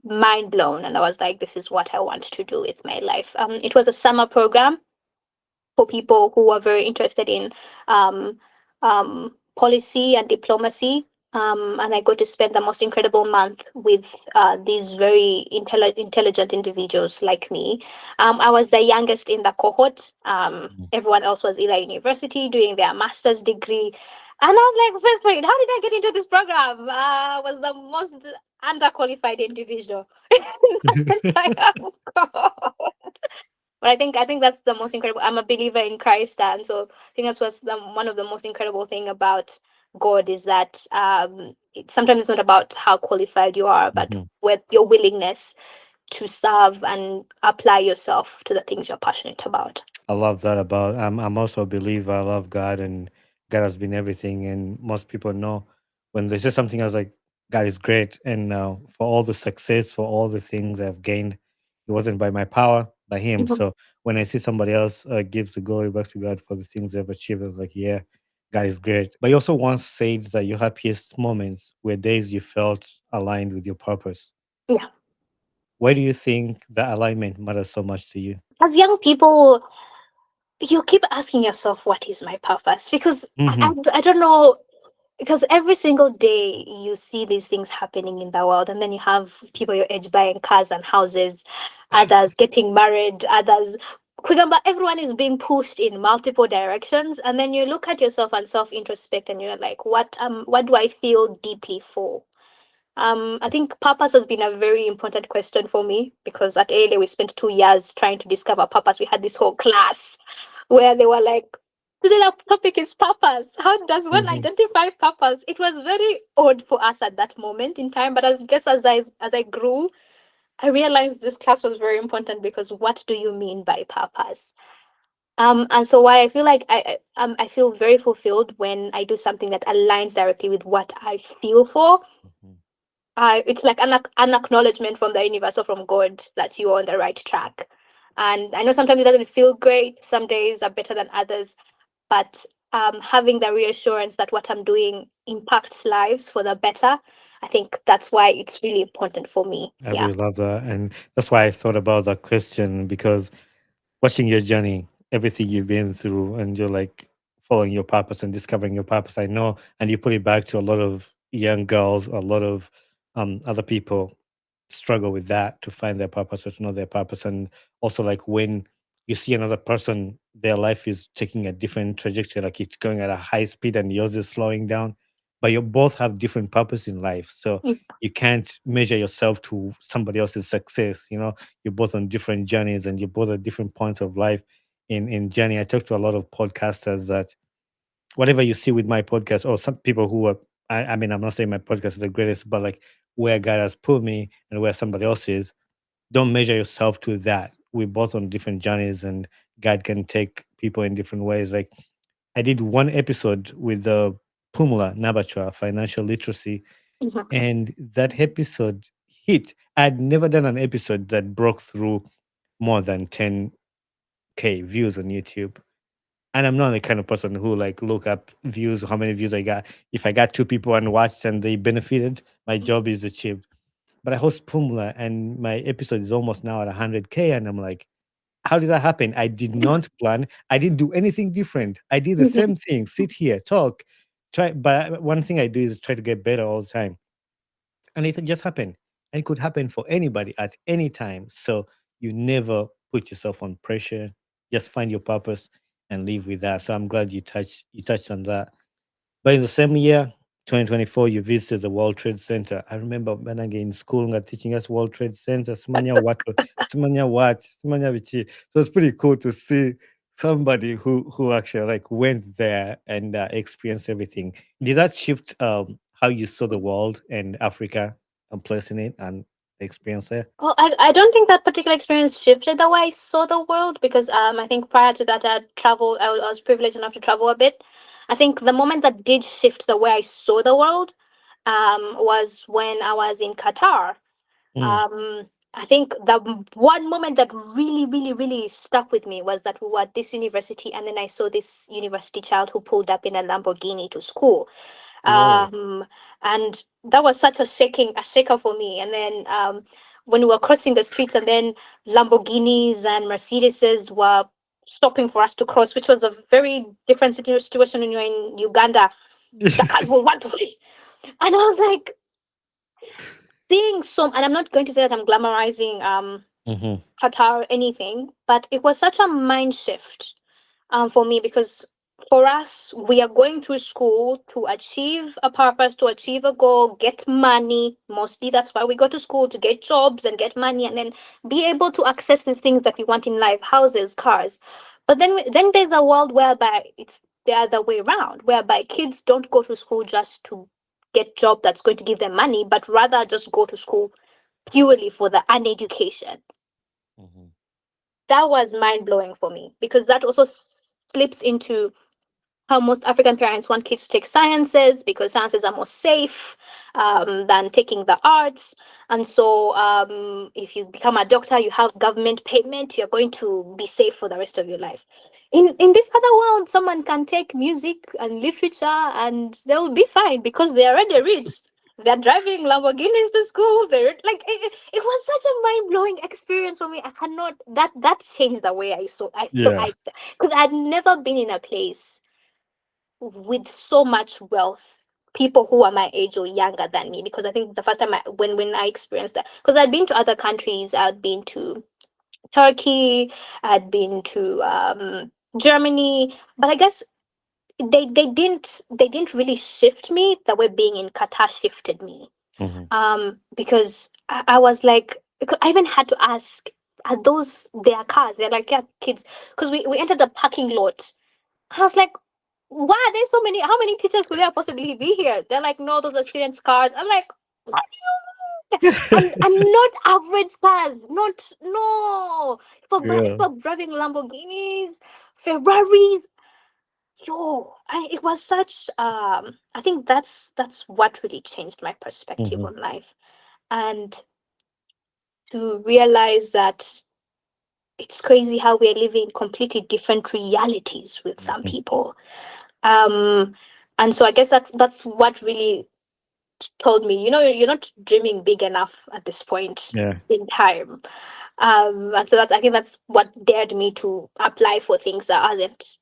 mind blown and I was like, this is what I want to do with my life. It was a summer program for people who are very interested in um, policy and diplomacy. And I got to spend the most incredible month with these very intelligent individuals like me. I was the youngest in the cohort. Mhm. Everyone else was either university doing their master's degree. And I was like, first wait, how did I get into this program? I was the most underqualified individual in the entire cohort. But I think that's the most incredible. I'm a believer in Christ, and so I think that's what's one of the most incredible thing about God is that sometimes it's not about how qualified you are, but Mhm. with your willingness to serve and apply yourself to the things you're passionate about. I love that about I'm also a believer. I love God, and God has been everything. And most people know when they say something, I was like, God is great. And for all the success, for all the things I've gained, it wasn't by my power, by Him. Mhm. So when I see somebody else gives the glory back to God for the things they've achieved, I was like, yeah, God is great. But you also once said that your happiest moments were days you felt aligned with your purpose. Yeah, Why do you think that alignment matters so much to you? as young people, you keep asking yourself, "What is my purpose?" Because Hmm. I don't know. Because every single day you see these things happening in the world, and then you have people your age buying cars and houses, others getting married, others. Kugamba, everyone is being pushed in multiple directions, and then you look at yourself and self introspect, and you're like, what do I feel deeply for? I think purpose has been a very important question for me because at ALA we spent 2 years trying to discover purpose. We had this whole class where they were like, today the topic is purpose. How does one Hmm. identify purpose? It was very odd for us at that moment in time, but I guess as I grew, I realized this class was very important because what do you mean by purpose? And so why I feel like I feel very fulfilled when I do something that aligns directly with what I feel for. It's like an acknowledgement from the universe or from God that you're on the right track. And I know sometimes it doesn't feel great. Some days are better than others, but having the reassurance that what I'm doing impacts lives for the better, I think that's why it's really important for me. I Yeah. really love that. And that's why I thought about that question because watching your journey, everything you've been through, and you're like following your purpose and discovering your purpose. I know, and you put it back to a lot of young girls, a lot of other people struggle with that to find their purpose or to know their purpose. And also, like when you see another person, their life is taking a different trajectory, like it's going at a high speed and yours is slowing down. but you both have different purpose in life. So Mm. you can't measure yourself to somebody else's success. You know, you're both on different journeys and you're both at different points of life in journey. I talk to a lot of podcasters that whatever you see with my podcast, or some people who are, I mean, I'm not saying my podcast is the greatest, but like where God has put me and where somebody else is, don't measure yourself to that. We're both on different journeys and God can take people in different ways. Like I did one episode with the Pumula Nabachwa financial literacy, Mhm. and that episode hit. I'd never done an episode that broke through more than 10K views on YouTube. And I'm not the kind of person who like look up views, how many views I got. If I got two people and watched and they benefited, my job is achieved. But I host Pumla and my episode is almost now at 100K. And I'm like, how did that happen? I did not plan. I didn't do anything different. I did the Mhm. same thing, sit here, talk, try. But one thing I do is try to get better all the time. And it just happened. And it could happen for anybody at any time. So you never put yourself on pressure. Just find your purpose and live with that. So I'm glad you touched on that. But in the same year, 2024, you visited the World Trade Center. I remember when I in school nga teaching us World Trade Center, Simanya Vichi. So it's pretty cool to see somebody who actually like went there and experienced everything. Did that shift how you saw the world and Africa and placing it and the experience there? Well, I don't think that particular experience shifted the way I saw the world because I think prior to that I traveled. I was privileged enough to travel a bit. I think the moment that did shift the way I saw the world was when I was in Qatar. Mm. I think the one moment that really, really, really stuck with me was that we were at this university, and then I saw this university child who pulled up in a Lamborghini to school. Whoa. um and that was such a shaker for me. And then when we were crossing the streets, and then Lamborghinis and Mercedeses were stopping for us to cross, which was a very different situation when you're in Uganda. The cars will want to flee. And I was like seeing some, and I'm not going to say that I'm glamorizing Hmm. Qatar or anything, but it was such a mind shift for me, because for us, we are going through school to achieve a purpose, to achieve a goal, get money. Mostly that's why we go to school, to get jobs and get money, and then be able to access these things that we want in life: houses, cars. But then there's a world whereby it's the other way around, whereby kids don't go to school just to get job that's going to give them money, but rather just go to school purely for the uneducation. Hmm. That was mind blowing for me, because that also slips into how most African parents want kids to take sciences, because sciences are more safe than taking the arts. And so, if you become a doctor, you have government payment, you're going to be safe for the rest of your life. In this other world, someone can take music and literature and they'll be fine because they're already rich. They're driving Lamborghinis to school. They're like, it was such a mind blowing experience for me. I cannot, that changed the way I saw. I thought Yeah. because I'd never been in a place with so much wealth, people who are my age or younger than me. Because I think the first time when I experienced that, because I'd been to other countries, I'd been to Turkey, I'd been to Germany, but I guess they didn't really shift me the way being in Qatar shifted me. Hmm. Because I was like, because I even had to ask, are those their cars? They're like, yeah, kids. Because we entered the parking lot. I was like, why are there so many? How many teachers could there possibly be here? They're like, no, those are students' cars. I'm like, what do you mean? And not average cars. Not, no. Yeah. People driving Lamborghinis, Ferraris. Yo, it was such. I think that's what really changed my perspective Hmm. on life, and to realize that it's crazy how we're living completely different realities with some Hmm. people. Um, and so I guess that's what really told me, you're not dreaming big enough at this point Yeah. in time. And so I think that's what dared me to apply for things that I wasn't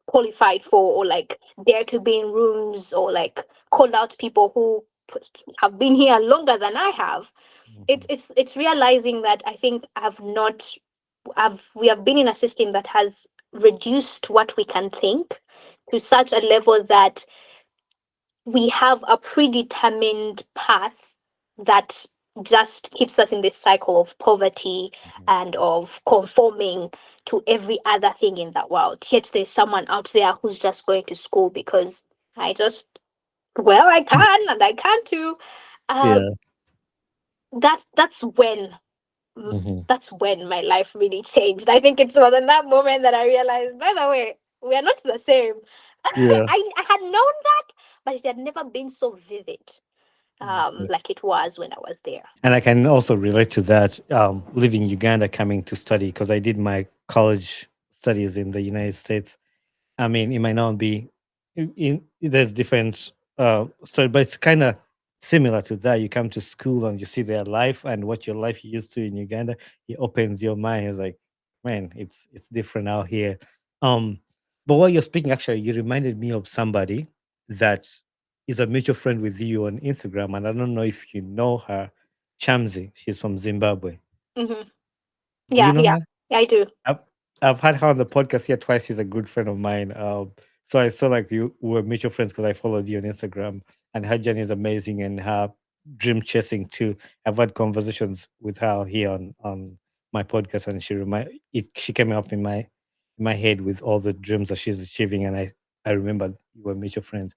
qualified for, or like dare to be in rooms, or like call out people who have been here longer than I have. Hmm. It's realizing that I think we have been in a system that has reduced what we can think to such a level that we have a predetermined path that just keeps us in this cycle of poverty and of conforming to every other thing in the world. Yet there's someone out there who's just going to school because I just, well, I can and I can too. Uh, Yeah. that's when Mhm. that's when my life really changed. I think it was in that moment that I realized, by the way, we are not the same. Yeah. I had known that, but it had never been so vivid, Mhm. like it was when I was there. And I can also relate to that, leaving Uganda, coming to study, because I did my college studies in the United States. I mean, it might not be there's different story, but it's kind of similar to that. You come to school and you see their life and what your life used to in Uganda. It opens your mind. It's like, man, it's different out here. Um, but while you're speaking, actually, you reminded me of somebody that is a mutual friend with you on Instagram, and I don't know if you know her, Chamsi. She's from Zimbabwe. Hmm. Do you Yeah, know yeah, her? I do. I've, I've had her on the podcast here twice. She's a good friend of mine. So I saw like you were mutual friends because I followed you on Instagram, and her journey is amazing, and her dream chasing too. I've had conversations with her here on my podcast, and she came up in my head with all the dreams that she's achieving, and I remember you were mutual friends.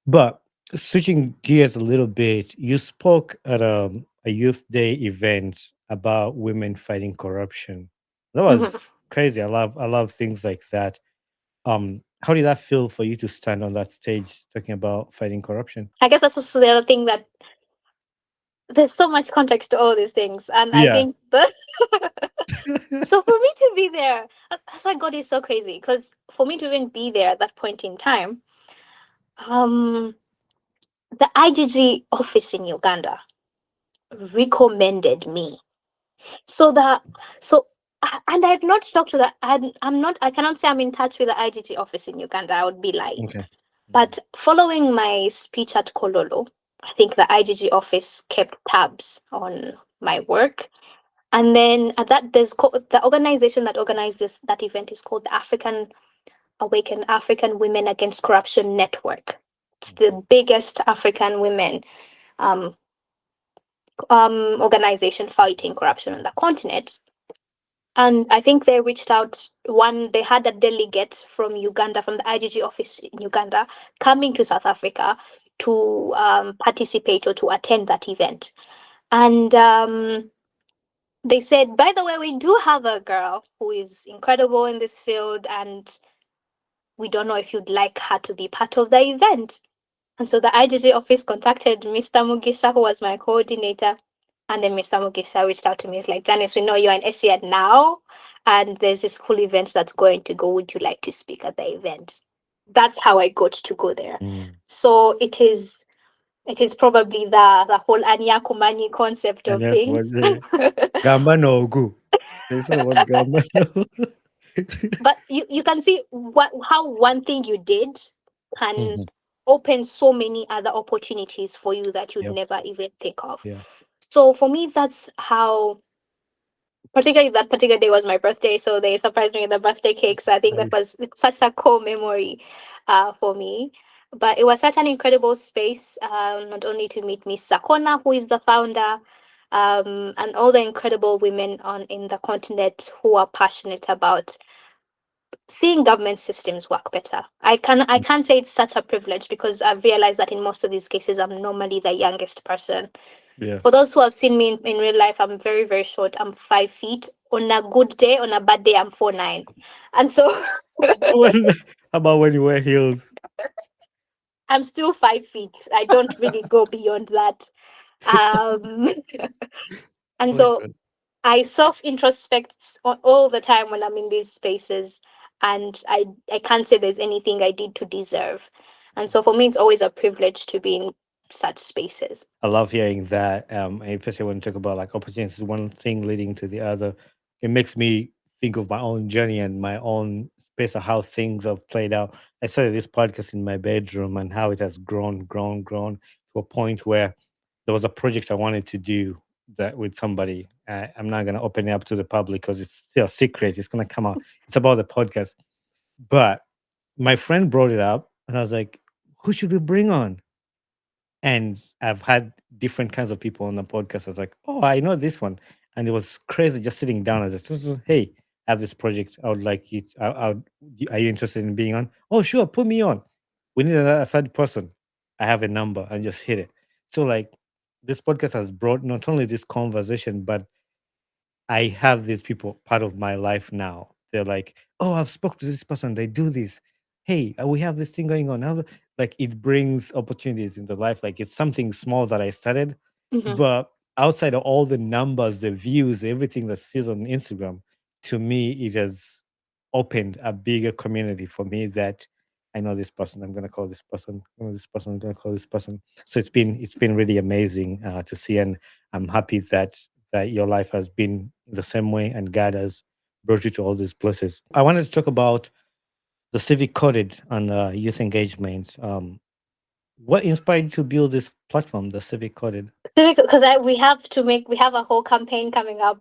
But switching gears a little bit, you spoke at a youth day event about women fighting corruption. That Hmm. was crazy. I love things like that. How did that feel for you to stand on that stage talking about fighting corruption? I guess that's also the other thing, that there's so much context to all these things, and I Yeah. think that so for me to be there, that's why God is so crazy. Because for me to even be there at that point in time, um, the IGG office in Uganda recommended me. So that so and I've not talked to the I'm not I cannot say I'm in touch with the IGG office in Uganda. I would be lying. Okay. Mhm. But following my speech at Kololo, I think the IGG office kept tabs on my work. And then at that, the organization that organized that event is called the African Women Against Corruption Network. It's the biggest African women um, organization fighting corruption on the continent. And I think they reached out. They had a delegate from Uganda, from the IGG office in Uganda, coming to South Africa to participate or to attend that event. And they said, by the way, we do have a girl who is incredible in this field, and we don't know if you'd like her to be part of the event. And so the IGG office contacted Mr. Mugisha, who was my coordinator. And then Mr. Mugisha reached out to me. He's like, Janice, we know you're an SEAD now, and there's this cool event that's going to go. Would you like to speak at the event? That's how I got to go there. Mm. So it is probably the whole Anya Kumani concept And of then things. was Gamba no go. They said it was Gamba no. But you can see how one thing you did can Mhm. open so many other opportunities for you that you'd Yep. never even think of. Yeah. So for me, that's how, particularly that particular day was my birthday, so they surprised me with the birthday cake. So I think Nice. it's such a cool memory for me. But it was such an incredible space, not only to meet Miss Sakona, who is the founder, and all the incredible women on in the continent who are passionate about seeing government systems work better. I can't say it's such a privilege, because I've realized that in most of these cases I'm normally the youngest person. Yeah. For those who have seen me in real life, I'm very, very short. I'm 5 feet. On a good day, on a bad day, I'm 4'9". And so When, how about when you wear heels? I'm still 5 feet. I don't really go beyond that. Um and Oh my so God. I self introspect all the time when I'm in these spaces, and I can't say there's anything I did to deserve. And so for me, it's always a privilege to be in such spaces. I love hearing that. And especially when you talk about like opportunities, one thing leading to the other. It makes me think of my own journey and my own space of how things have played out. I started this podcast in my bedroom and how it has grown to a point where there was a project I wanted to do that with somebody. I'm not going to open it up to the public because it's still a secret. It's going to come out. It's about the podcast. But my friend brought it up and I was like, who should we bring on? And I've had different kinds of people on the podcast. I was like, oh, I know this one. And it was crazy just sitting down as a, hey, I have this project. I would like it. Are you interested in being on? Oh, sure. Put me on. We need a third person. I have a number and just hit it. So like this podcast has brought not only this conversation, but I have these people part of my life now. They're like, oh, I've spoke to this person. They do this. Hey, we have this thing going on. Like it brings opportunities in the life. Like it's something small that I started, Mhm. but outside of all the numbers, the views, everything that sees on Instagram, to me, it has opened a bigger community for me that I know this person. I'm gonna call this person. I know this person. I'm gonna call this person. So it's been really amazing to see, and I'm happy that your life has been the same way and God has brought you to all these places. I wanted to talk about the civic coded and youth engagement. What inspired you to build this platform, the civic coded? Civic, because we have a whole campaign coming up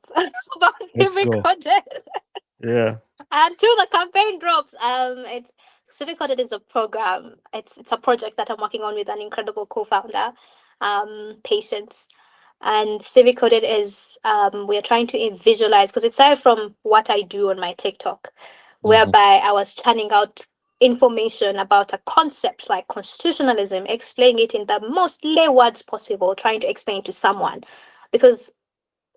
about Let's civic go. content. Yeah. Until the campaign drops, it's Civic Audit is a program. It's a project that I'm working on with an incredible co-founder, Patience. And Civic Audit is we are trying to visualize because it started from what I do on my TikTok, Hmm. whereby I was churning out information about a concept like constitutionalism, explaining it in the most lay words possible, trying to explain to someone, because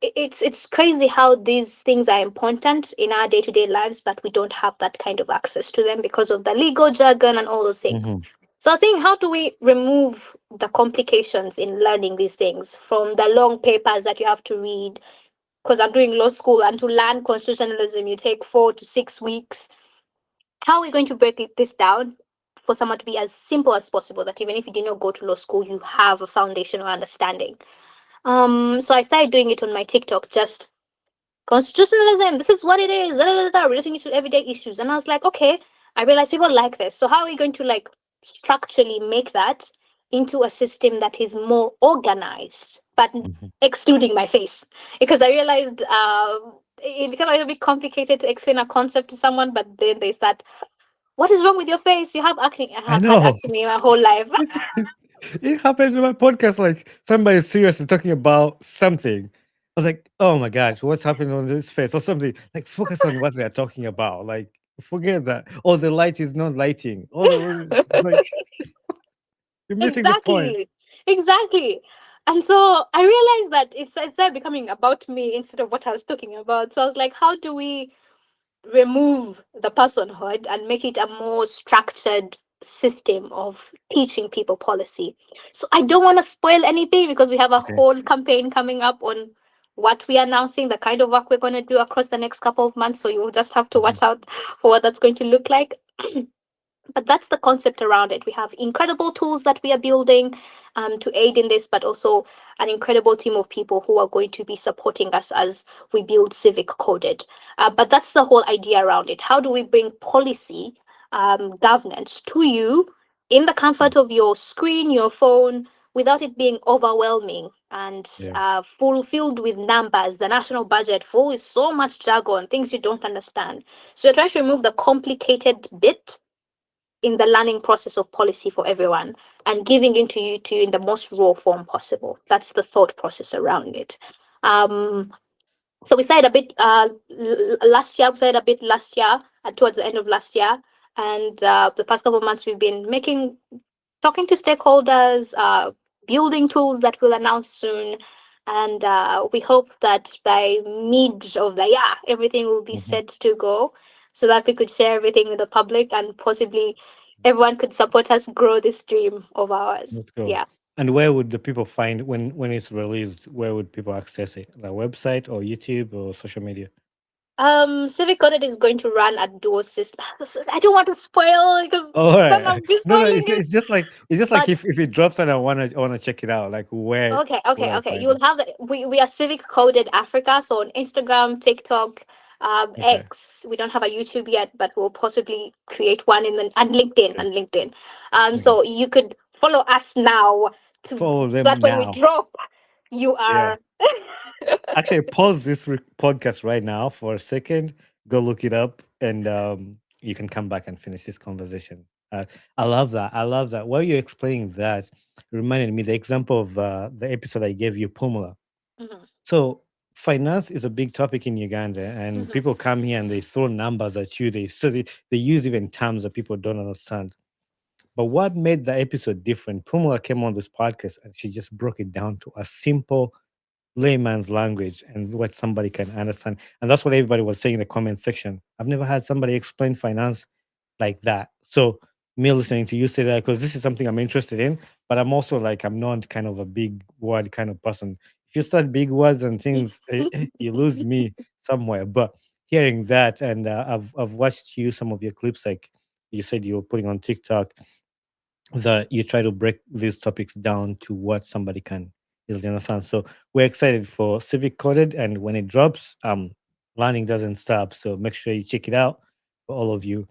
it's crazy how these things are important in our day-to-day lives, but we don't have that kind of access to them because of the legal jargon and all those things. Hmm. So I was thinking, how do we remove the complications in learning these things from the long papers that you have to read? Because I'm doing law school, and to learn constitutionalism you take 4 to 6 weeks. How are we going to break this down for someone to be as simple as possible, that even if you did not go to law school you have a foundational understanding? So I started doing it on my TikTok, just constitutionalism, this is what it is, relating it to everyday issues. And I was like, okay, I realized people like this. So how are we going to like structurally make that into a system that is more organized, but Hmm. excluding my face? Because I realized it became a little bit complicated to explain a concept to someone, but then they start, what is wrong with your face? You have acne. I I have had know. acne my whole life. It happens in my podcast. Like somebody seriously talking about something. I was like, oh my gosh, what's happening on this face or something? Like focus on what they're talking about. Like forget that. Oh, the light is not lighting. Oh, it's like you're missing the point. Exactly. Exactly. And so I realized that it's started becoming about me instead of what I was talking about. So I was like, how do we remove the personhood and make it a more structured system of teaching people policy? So I don't want to spoil anything because we have a Okay. whole campaign coming up on what we are announcing, the kind of work we're going to do across the next couple of months. So you'll just have to Mhm. watch out for what that's going to look like. But that's the concept around it. We have incredible tools that we are building to aid in this, but also an incredible team of people who are going to be supporting us as we build Civic Coded. But that's the whole idea around it. How do we bring policy governance to you in the Mm. comfort of your screen, your phone, without it being overwhelming and Yeah. filled with numbers? The national budget full with so much jargon, things you don't understand. So we're trying to remove the complicated bit in the learning process of policy for everyone and giving it to you in the most raw form possible. That's the thought process around it. Um, so we started a bit last year. We started a bit last year, towards the end of last year, and the past couple of months we've been talking to stakeholders, building tools that we'll announce soon. And we hope that by mid of the year, everything will be Mhm. set to go so that we could share everything with the public and possibly everyone could support us grow this dream of ours. Let's go. Yeah. And where would the people find when it's released? Where would people access it? The website or YouTube or social media? Civic Audit is going to run a dual system. I don't want to spoil because Oh, all then right. I'll be No, no, spoiling it. it's just like But if it drops and I wanna check it out. Like where okay, would okay, I okay. find You'll it? have we are Civic Coded Africa, so on Instagram, TikTok, Okay. X. We don't have a YouTube yet, but we'll possibly create one in the and LinkedIn Okay. and LinkedIn. Okay. So you could follow us now to Follow so that them when we now. drop, you Yeah. are. Actually, pause this podcast right now for a second. Go look it up, and you can come back and finish this conversation. Uh, I love that. I love that. While you're explaining that, reminded me the example of the episode I gave you, Pumula. Mm-hmm. So finance is a big topic in Uganda, and Mm-hmm. people come here and they throw numbers at you. They use even terms that people don't understand. But what made the episode different? Pumula came on this podcast and she just broke it down to a simple layman's language and what somebody can understand. And that's what everybody was saying in the comment section. I've never had somebody explain finance like that. So me listening to you say that, because this is something I'm interested in, but I'm also like, I'm not kind of a big word kind of person. If you start big words and things, you lose me somewhere. But hearing that, and I've watched you some of your clips, like you said you were putting on TikTok, that you try to break these topics down to what somebody can easily understand. So we're excited for Civic Coded, and when it drops, learning doesn't stop. So make sure you check it out for all of you.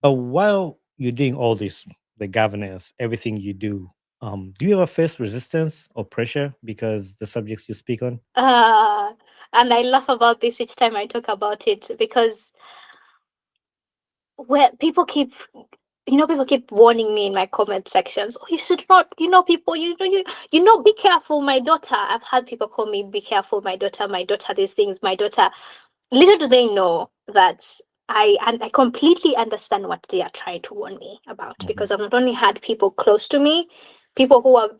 But while you're doing all this, the governance, everything you do you ever face resistance or pressure because the subjects you speak on? Uh, and I laugh about this each time I talk about it because where people keep warning me in my comment sections. Oh, you should not, people, be careful, my daughter. I've had people call me, be careful, my daughter, these things, my daughter. Little do they know that I completely understand what they are trying to warn me about, Mhm. because I've not only had people close to me, people who are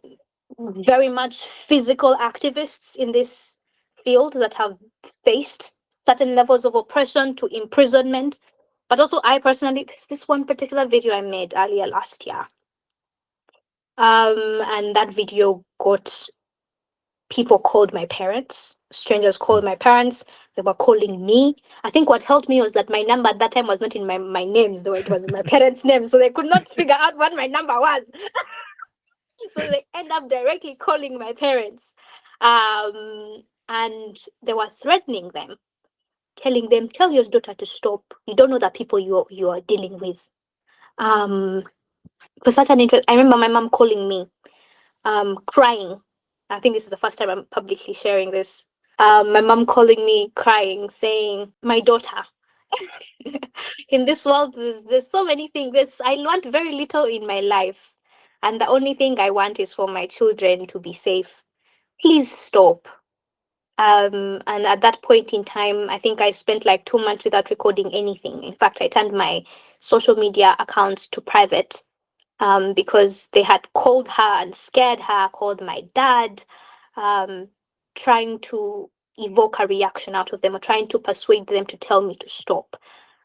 very much physical activists in this field that have faced certain levels of oppression to imprisonment. But also, I personally, this one particular video I made earlier last year, and that video got people called my parents, strangers called my parents, they were calling me. I think what helped me was that my number at that time was not in my names, though it was in my parents' names, so they could not figure out what my number was. So they end up directly calling my parents. And they were threatening them, telling them, tell your daughter to stop. You don't know the people you are dealing with. Um, for such an interest, I remember my mom calling me, crying. I think this is the first time I'm publicly sharing this. My mom calling me crying, saying, my daughter. In this world, there's so many things. I want very little in my life. And the only thing I want is for my children to be safe. Please stop. And at that point in time, I think I spent like 2 months without recording anything. In fact, I turned my social media accounts to private, because they had called her and scared her, called my dad, um, trying to evoke a reaction out of them or trying to persuade them to tell me to stop.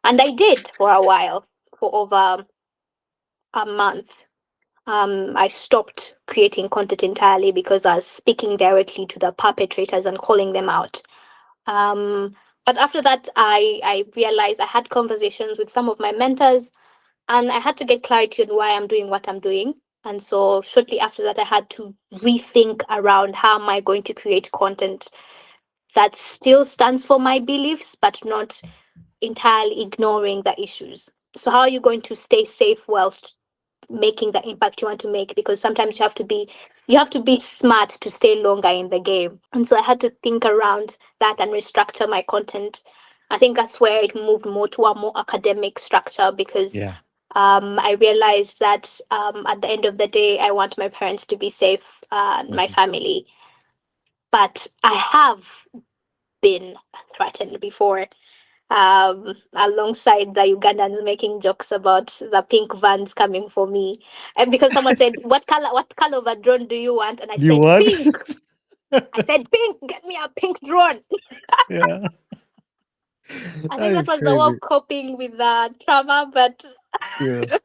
And I did for a while, for over a month. I stopped creating content entirely because I was speaking directly to the perpetrators and calling them out. Um, but after that, I realized I had conversations with some of my mentors, and I had to get clarity on why I'm doing what I'm doing. And so shortly after that, I had to rethink around how am I going to create content that still stands for my beliefs, but not entirely ignoring the issues. So how are you going to stay safe whilst making the impact you want to make? Because sometimes you have to be smart to stay longer in the game. And so I had to think around that and restructure my content. I think that's where it moved more to a more academic structure, because Yeah. I realized that, at the end of the day, I want my parents to be safe, and my Mhm. family. But I have been threatened before, alongside the Ugandans making jokes about the pink vans coming for me. And because someone said, what color of a drone do you want? And I You said, what? pink. I said, pink, get me a pink drone. Yeah. I That think that is was the way crazy. of coping with the trauma, but Yeah.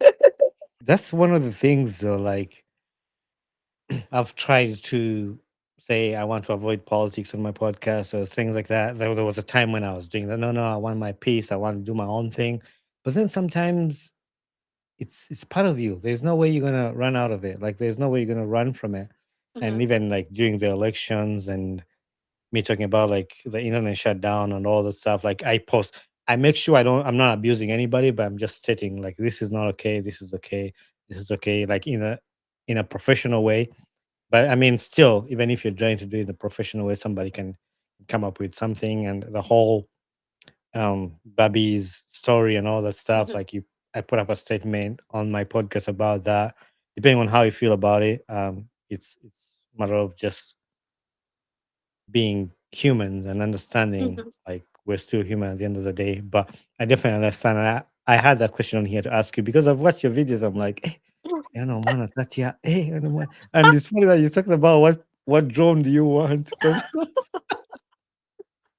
That's one of the things though, like I've tried to say I want to avoid politics on my podcast or things like that. There was a time when I was doing that. No, no, I want my peace. I want to do my own thing. But then sometimes it's part of you. There's no way you're gonna run out of it. Like there's no way you're gonna run from it. And Mhm, even like during the elections and me talking about like the internet shut down and all that stuff, like I make sure I'm not abusing anybody, but I'm just stating like this is not okay, this is okay, this is okay, like in a professional way. But I mean, still, even if you're trying to do it the professional way, somebody can come up with something. And the whole Babi's story and all that stuff, mhm. like I put up a statement on my podcast about that. Depending on how you feel about it, it's a matter of just being humans and understanding Mhm. like we're still human at the end of the day. But I definitely understand. And I had that question on here to ask you because I've watched your videos. I'm like, you know, man, that's yeah, you know, man. And it's funny that you're talking about what drone do you want?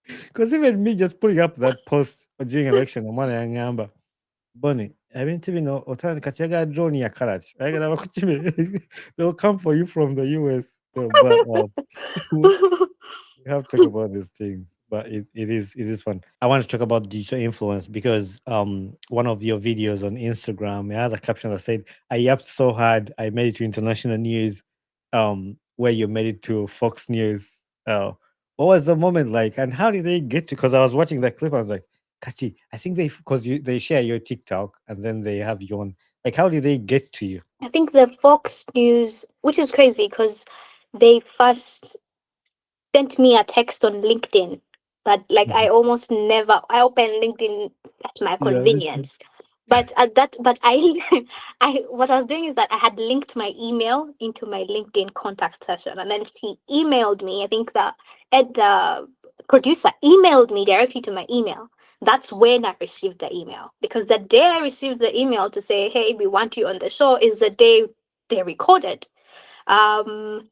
Because even me just putting up that post during election, I'm like, Bonnie, I mean, to be no, Kachaga drone ya Karach. They'll come for you from the US. But we have to talk about these things, but it is fun. I want to talk about digital influence because one of your videos on Instagram, it has a caption that said, "I yapped so hard, I made it to international news." Where you made it to Fox News. What was the moment like, and how did they get to? Because I was watching that clip, I was like, "Kachi, I think they share your TikTok and then they have your own. Like, how did they get to you?" I think the Fox News, which is crazy because they first sent me a text on LinkedIn, but like I Mhm. almost never I open LinkedIn at my Yeah, me too. convenience. But I I what I was doing is that I had linked my email into my LinkedIn contact session, and then she emailed me. I think the producer emailed me directly to my email. That's when I received the email, because the day I received the email to say, "Hey, we want you on the show," is the day they recorded. Um,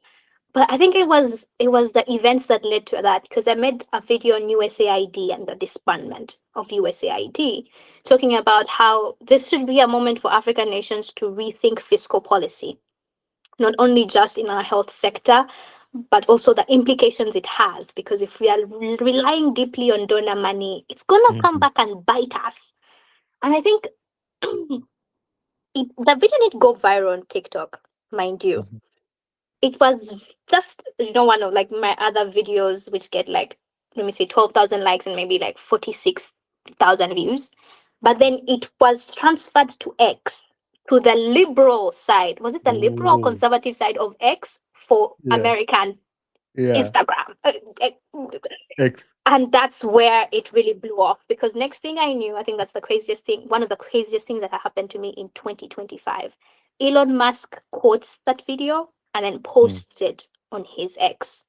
but I think it was the events that led to that, because I made a video on USAID and the disbandment of USAID, talking about how this should be a moment for African nations to rethink fiscal policy, not only just in our health sector, but also the implications it has. Because if we are relying deeply on donor money, it's gonna come Mhm, back and bite us. And I think the video did go viral on TikTok, mind you. mhm. It was just, one of like my other videos which get like, let me say, 12,000 likes and maybe like 46,000 views. But then it was transferred to X, to the liberal side. Was it the liberal or Ooh, conservative side of X for yeah, American yeah. Instagram? X. And that's where it really blew off, because next thing I knew, I think that's the craziest thing, one of the craziest things that happened to me in 2025. Elon Musk quotes that video and then Mm, posts it on his X.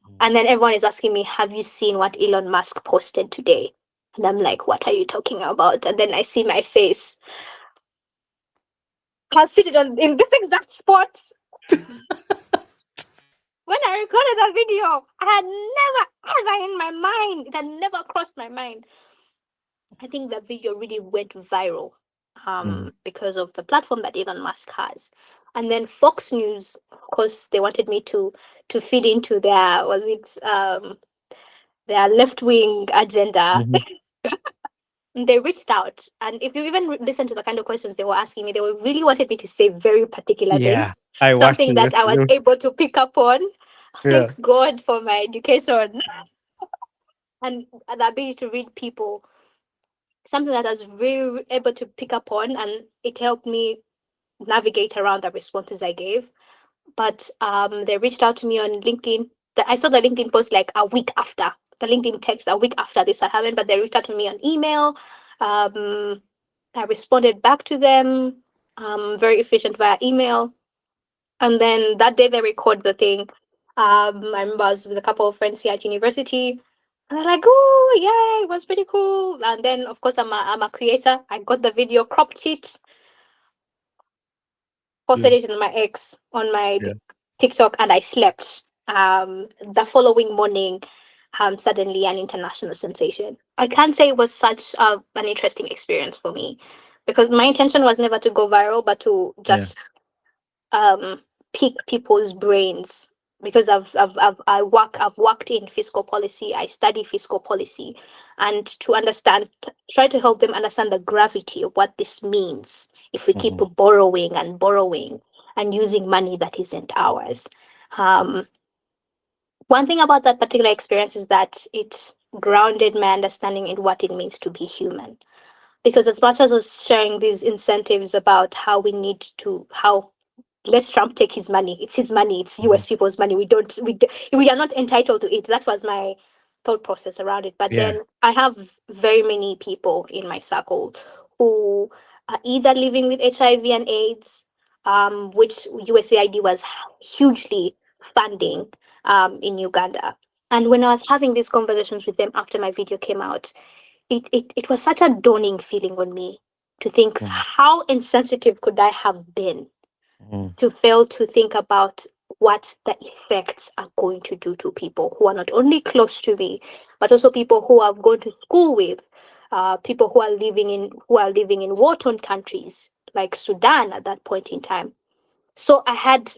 mm. And then everyone is asking me, have you seen what Elon Musk posted today? And I'm like, what are you talking about? And then I see my face. I was sitting in this exact spot when I recorded that video. I had never ever in my mind, it had never crossed my mind. I think that video really went viral, Mm. because of the platform that Elon Musk has. And then Fox News, of course, they wanted me to feed into their left wing agenda. Mhm. They reached out, and if you even listen to the kind of questions they were asking me, they were really wanted me to say very particular Yeah, things, I watched something it that I yesterday. was able to pick up on. Yeah. Thank God for my education and the ability to read people, something that I was very able to pick up on, and it helped me navigate around the responses I gave. But they reached out to me on LinkedIn. I saw the LinkedIn post like a week after, the LinkedIn text a week after this had happened, but they reached out to me on email. Um, I responded back to them, very efficient via email. And then that day they record the thing. I remember I was with a couple of friends here at university. And they're like, oh, yeah, it was pretty cool. And then, of course, I'm a creator. I got the video, cropped it, Yeah. posted it on my X, on my Yeah. TikTok, and I slept. The following morning, suddenly an international sensation. I can't say it was such an interesting experience for me, because my intention was never to go viral, but to Yeah. just um pick people's brains, because I've worked in fiscal policy. I study fiscal policy, and to understand, try to help them understand the gravity of what this means if we keep Mhm. borrowing and borrowing and using money that isn't ours. um One thing about that particular experience is that it grounded my understanding in what it means to be human, because as much as I was sharing these incentives about how we need to, how, let Trump take his money. It's his money. It's Mhm. US people's money. We are not entitled to it. That was my thought process around it. But Yeah. then I have very many people in my circle who either living with HIV and AIDS, which USAID was hugely funding in Uganda. And when I was having these conversations with them after my video came out, it was such a dawning feeling on me to think, how insensitive could I have been to fail to think about what the effects are going to do to people who are not only close to me, but also people who I've gone to school with, people who are living in war-torn countries like Sudan at that point in time. So I had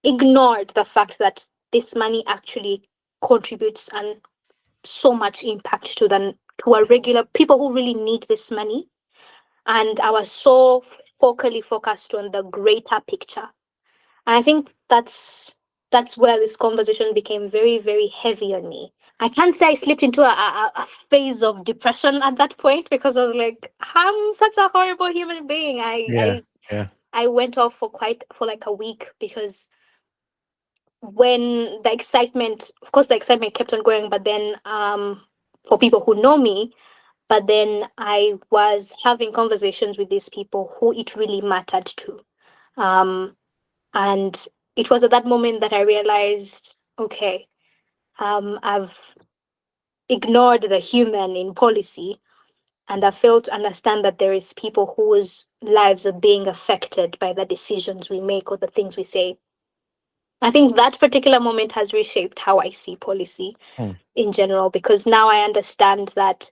ignored the fact that this money actually contributes and so much impact to a regular people who really need this money. And I was so focally focused on the greater picture. And I think that's where this conversation became very, very heavy on me. I can't say I slipped into a phase of depression at that point, because I was like, I'm such a horrible human being. Yeah. Yeah. I went off for like a week, because when the excitement, of course, the excitement kept on going, but then for people who know me, but then I was having conversations with these people who it really mattered to. And it was at that moment that I realized, okay, I've ignored the human in policy, and I failed to understand that there is people whose lives are being affected by the decisions we make or the things we say. I think that particular moment has reshaped how I see policy in general, because now I understand that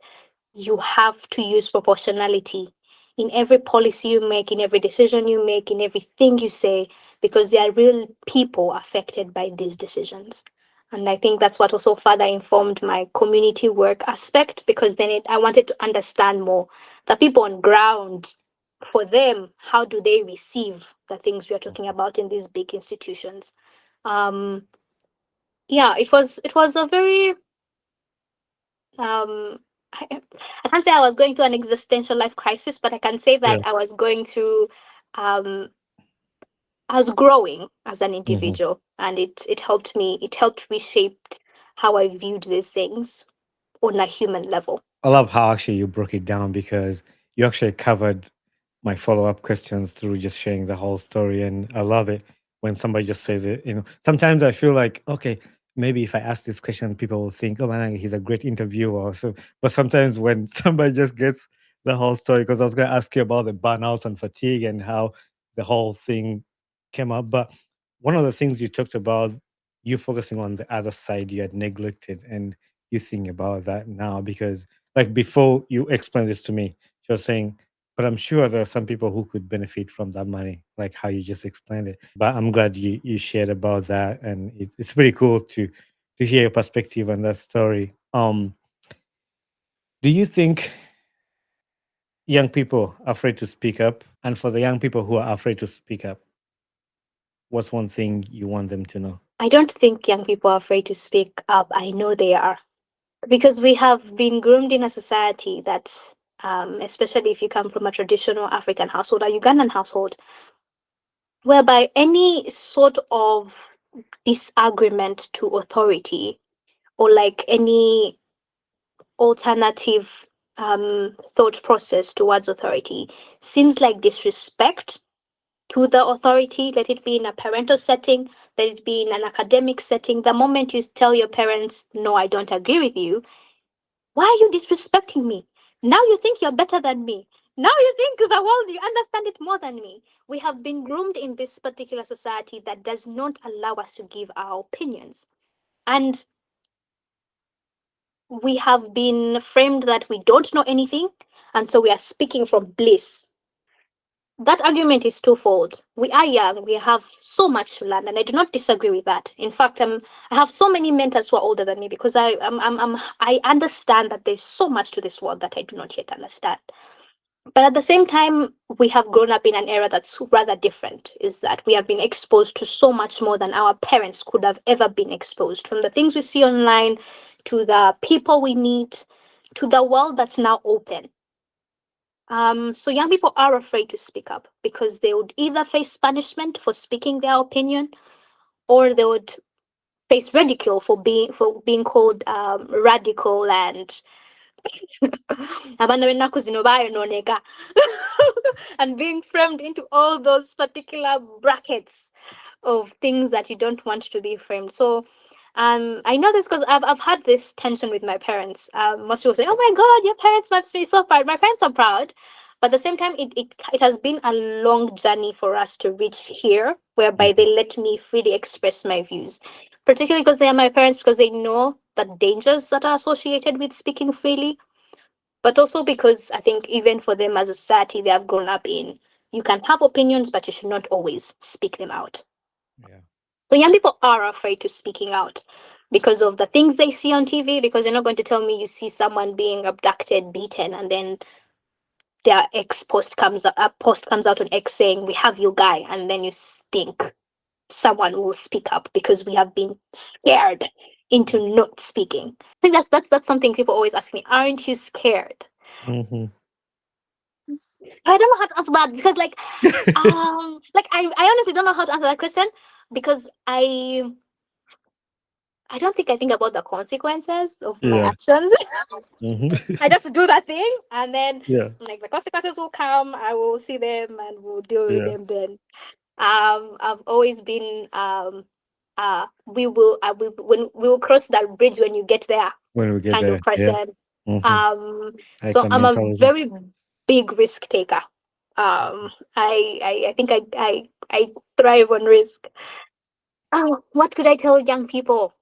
you have to use proportionality in every policy you make, in every decision you make, in everything you say, because there are real people affected by these decisions. And I think that's what also further informed my community work aspect, because then I wanted to understand more the people on ground. For them, how do they receive the things we are talking about in these big institutions? Um, yeah, it was a very um I can't say I was going through an existential life crisis, but I can say Yeah. that I was going through um I was growing as an individual, and it helped reshape how I viewed these things on a human level. I love how actually you broke it down, because you actually covered my follow-up questions through just sharing the whole story. And I love it when somebody just says it. Sometimes I feel like, okay, maybe if I ask this question, people will think, oh man, he's a great interviewer. Or so, but sometimes when somebody just gets the whole story, because I was going to ask you about the burnouts and fatigue and how the whole thing came up. But one of the things you talked about, you focusing on the other side you had neglected, and you think about that now, because like before you explained this to me, she was saying, but I'm sure there are some people who could benefit from that money, like how you just explained it. But I'm glad you shared about that, and it's pretty cool to hear your perspective on that story. Do you think young people are afraid to speak up? And for the young people who are afraid to speak up, what's one thing you want them to know? I don't think young people are afraid to speak up. I know they are, because we have been groomed in a society that, especially if you come from a traditional African household, a Ugandan household, whereby any sort of disagreement to authority, or like any alternative thought process towards authority, seems like disrespect to the authority. Let it be in a parental setting, let it be in an academic setting. The moment you tell your parents, no, I don't agree with you, why are you disrespecting me? Now you think you're better than me. Now you think the world, you understand it more than me. We have been groomed in this particular society that does not allow us to give our opinions. And we have been framed that we don't know anything, and so we are speaking from bliss. That argument is twofold. We are young, we have so much to learn, and I do not disagree with that. In fact, I have so many mentors who are older than me, because I understand that there's so much to this world that I do not yet understand. But at the same time, we have grown up in an era that's rather different, is that we have been exposed to so much more than our parents could have ever been exposed, from the things we see online to the people we meet to the world that's now open. So young people are afraid to speak up, because they would either face punishment for speaking their opinion, or they would face ridicule for being called radical and Abana b'ennaku zino bayonooneka. And being framed into all those particular brackets of things that you don't want to be framed. So I know this because I've had this tension with my parents. Most people say, "Oh my God, your parents must be so proud." My parents are proud, but at the same time, it has been a long journey for us to reach here, whereby they let me freely express my views. Particularly because they are my parents, because they know the dangers that are associated with speaking freely, but also because I think even for them as a society they have grown up in, you can have opinions, but you should not always speak them out. Yeah. So young people are afraid to speaking out because of the things they see on TV, because they're not going to tell me you see someone being abducted, beaten, and then their a post comes out on X saying we have your guy, and then you think someone will speak up because we have been scared into not speaking. I think that's something people always ask me. Aren't you scared? Mm-hmm. I don't know how to answer that because I honestly don't know how to answer that question because I don't think I think about the consequences of my Yeah. actions. I Mm-hmm. just do that thing, and then Yeah. like the consequences will come. I will see them and we'll deal with Yeah. them then. I've always been we when we will cross that bridge when you get there When we get kind of there. Yeah. person. Mm-hmm. Like So the I'm a mentality. very big risk taker. I think I thrive on risk. What could I tell young people?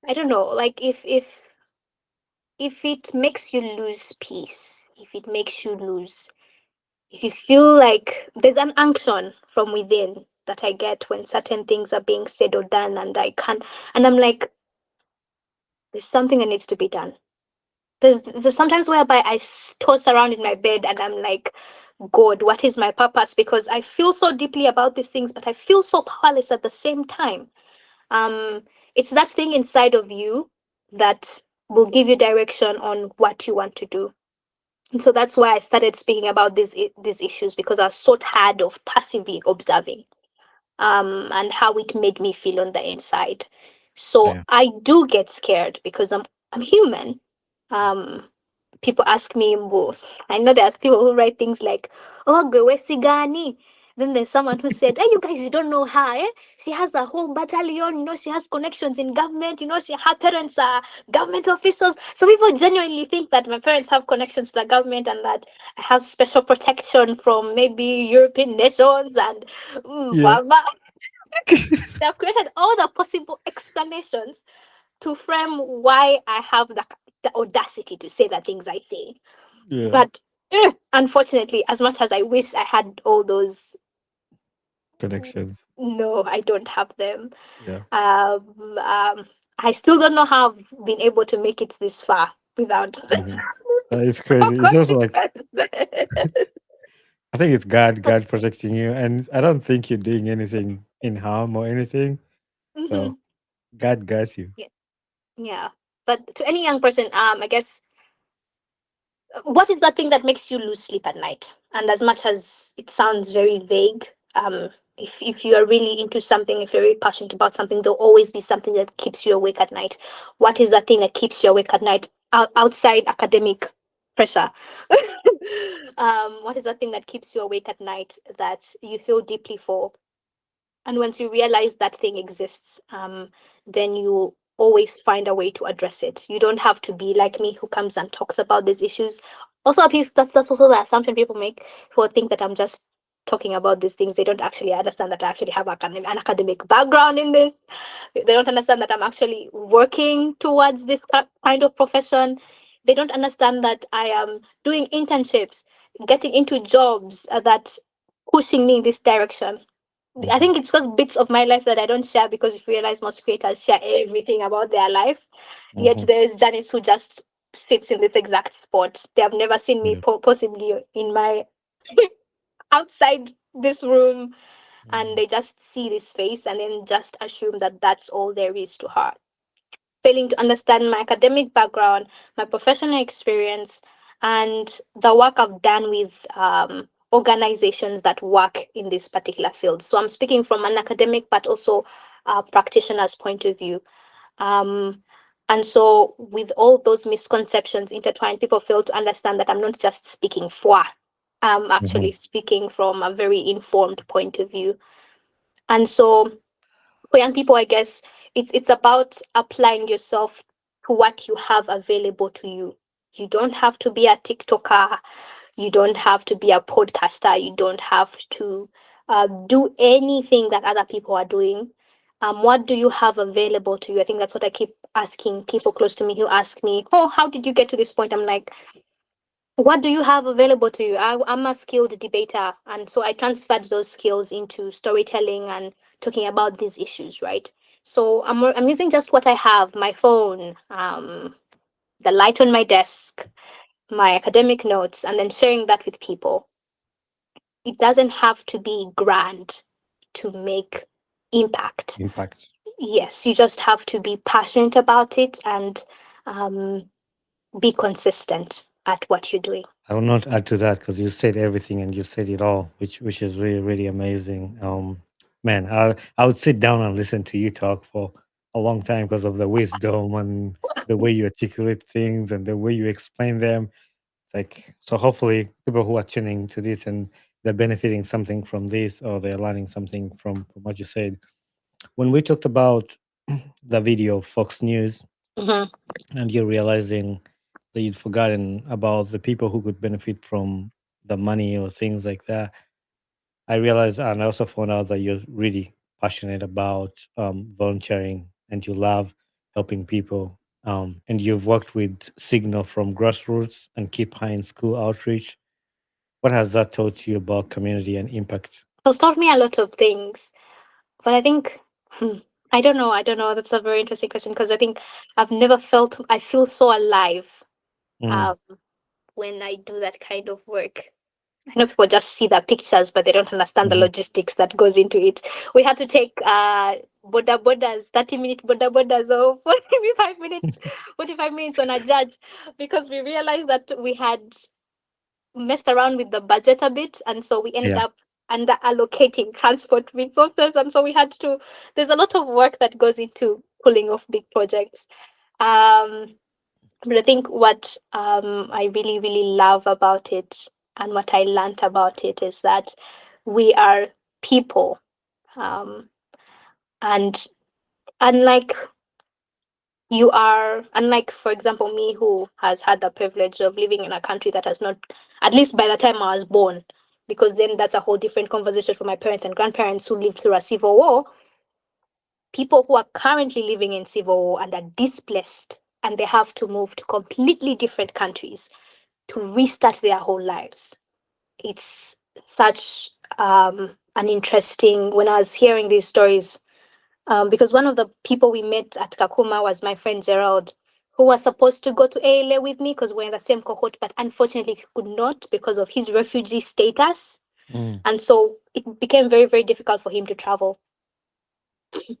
I don't know. Like if it makes you lose peace, if it makes you lose, if you feel like there's an unction from within that I get when certain things are being said or done, and I can't, and I'm like, there's something that needs to be done. There's sometimes whereby toss around in my bed and I'm like, God, what is my purpose? Because I feel so deeply about these things, but I feel so powerless at the same time. Um, it's that thing inside of you that will give you direction on what you want to do. And so that's why I started speaking about these issues, because I was so tired of passively observing and how it made me feel on the inside. So Yeah. I do get scared because I'm human. Um, People ask me most. I know there's people who write things like, "Oh, Gwesigani." Then there's someone who said, "Hey, you guys, you don't know her. Eh? She has a whole battalion. You know, she has connections in government. You know, her parents are government officials." So people genuinely think that my parents have connections to the government and that I have special protection from maybe European nations and Yeah. blah, blah. They have created all the possible explanations to frame why I have the audacity to say the things I say. Yeah. But unfortunately, as much as I wish I had all those, Connections. no, I don't have them. Yeah. I still don't know how I've been able to make it this far without. Mm-hmm. It's crazy. It's also like I think it's God protecting you, and I don't think you're doing anything in harm or anything. So Mhm. God guides you. Yeah, yeah. But to any young person, I guess, what is that thing that makes you lose sleep at night? And as much as it sounds very vague, if you are really into something, if you're really passionate about something, there'll always be something that keeps you awake at night. What is that thing that keeps you awake at night outside academic pressure? What is that thing that keeps you awake at night that you feel deeply for? And once you realize that thing exists, then you always find a way to address it. You don't have to be like me, who comes and talks about these issues. Also, please, that's also the assumption people make, who think that I'm just talking about these things. They don't actually understand that I actually have an academic background in this. They don't understand that I'm actually working towards this kind of profession. They don't understand that I am doing internships, getting into jobs that pushing me in this direction. I Mm-hmm. think it's because bits of my life that I don't share, because you realize most creators share everything about their life. Yet Mm-hmm. there is Janice who just sits in this exact spot. They have never seen me Yeah. possibly in my outside this room, and Mm-hmm. they just see this face and then just assume that that's all there is to her, failing to understand my academic background, my professional experience, and the work I've done with organizations that work in this particular field. So I'm speaking from an academic, but also a practitioner's point of view. Um, And so, with all those misconceptions intertwined, people fail to understand that I'm not just speaking for, I'm actually speaking from a very informed point of view. And so, for young people, I guess it's about applying yourself to what you have available to you. You don't have to be a TikToker. You don't have to be a podcaster. You don't have to do anything that other people are doing. What do you have available to you? I think that's what I keep asking people close to me who ask me, "Oh, how did you get to this point?" I'm like, what do you have available to you? I'm a skilled debater. And so I transferred those skills into storytelling and talking about these issues, right? So I'm using just what I have, my phone, the light on my desk, my academic notes, and then sharing that with people. It doesn't have to be grand to make impact. Impact. Yes, you just have to be passionate about it and um, be consistent at what you're doing. I will not add to that because you said everything and you said it all, which is really really amazing. Man, I would sit down and listen to you talk for a long time because of the wisdom and the way you articulate things and the way you explain them. It's like, so hopefully people who are tuning to this and they're benefiting something from this or they're learning something from what you said. When we talked about the video of Fox News Mhm. and you're realizing that you'd forgotten about the people who could benefit from the money or things like that, I realized and I also found out that you're really passionate about volunteering and you love helping people. And you've worked with Signal from grassroots and Keep High in school outreach. What has that taught you about community and impact? It's taught me a lot of things, but I think hmm, I don't know. I don't know. That's a very interesting question because I think I feel so alive Mm, um, when I do that kind of work. I know people just see the pictures, but they don't understand the mhm. logistics that goes into it. We had to take borders, 30-minute borders or 45 minutes on a judge because we realized that we had messed around with the budget a bit, and so we ended Yeah. up under allocating transport resources, and so we had to. There's a lot of work that goes into pulling off big projects. Um, but I think what I really, really love about it and what I learned about it is that we are people. Um, and unlike unlike, for example, me who has had the privilege of living in a country that has not, at least by the time I was born, because then that's a whole different conversation for my parents and grandparents who lived through a civil war. People who are currently living in civil war and are displaced and they have to move to completely different countries to restart their whole lives. It's such an interesting, when I was hearing these stories, because one of the people we met at Kakuma was my friend Gerald, who was supposed to go to ALA with me because we're in the same cohort, but unfortunately he could not because of his refugee status. Mm, And so it became very, very difficult for him to travel.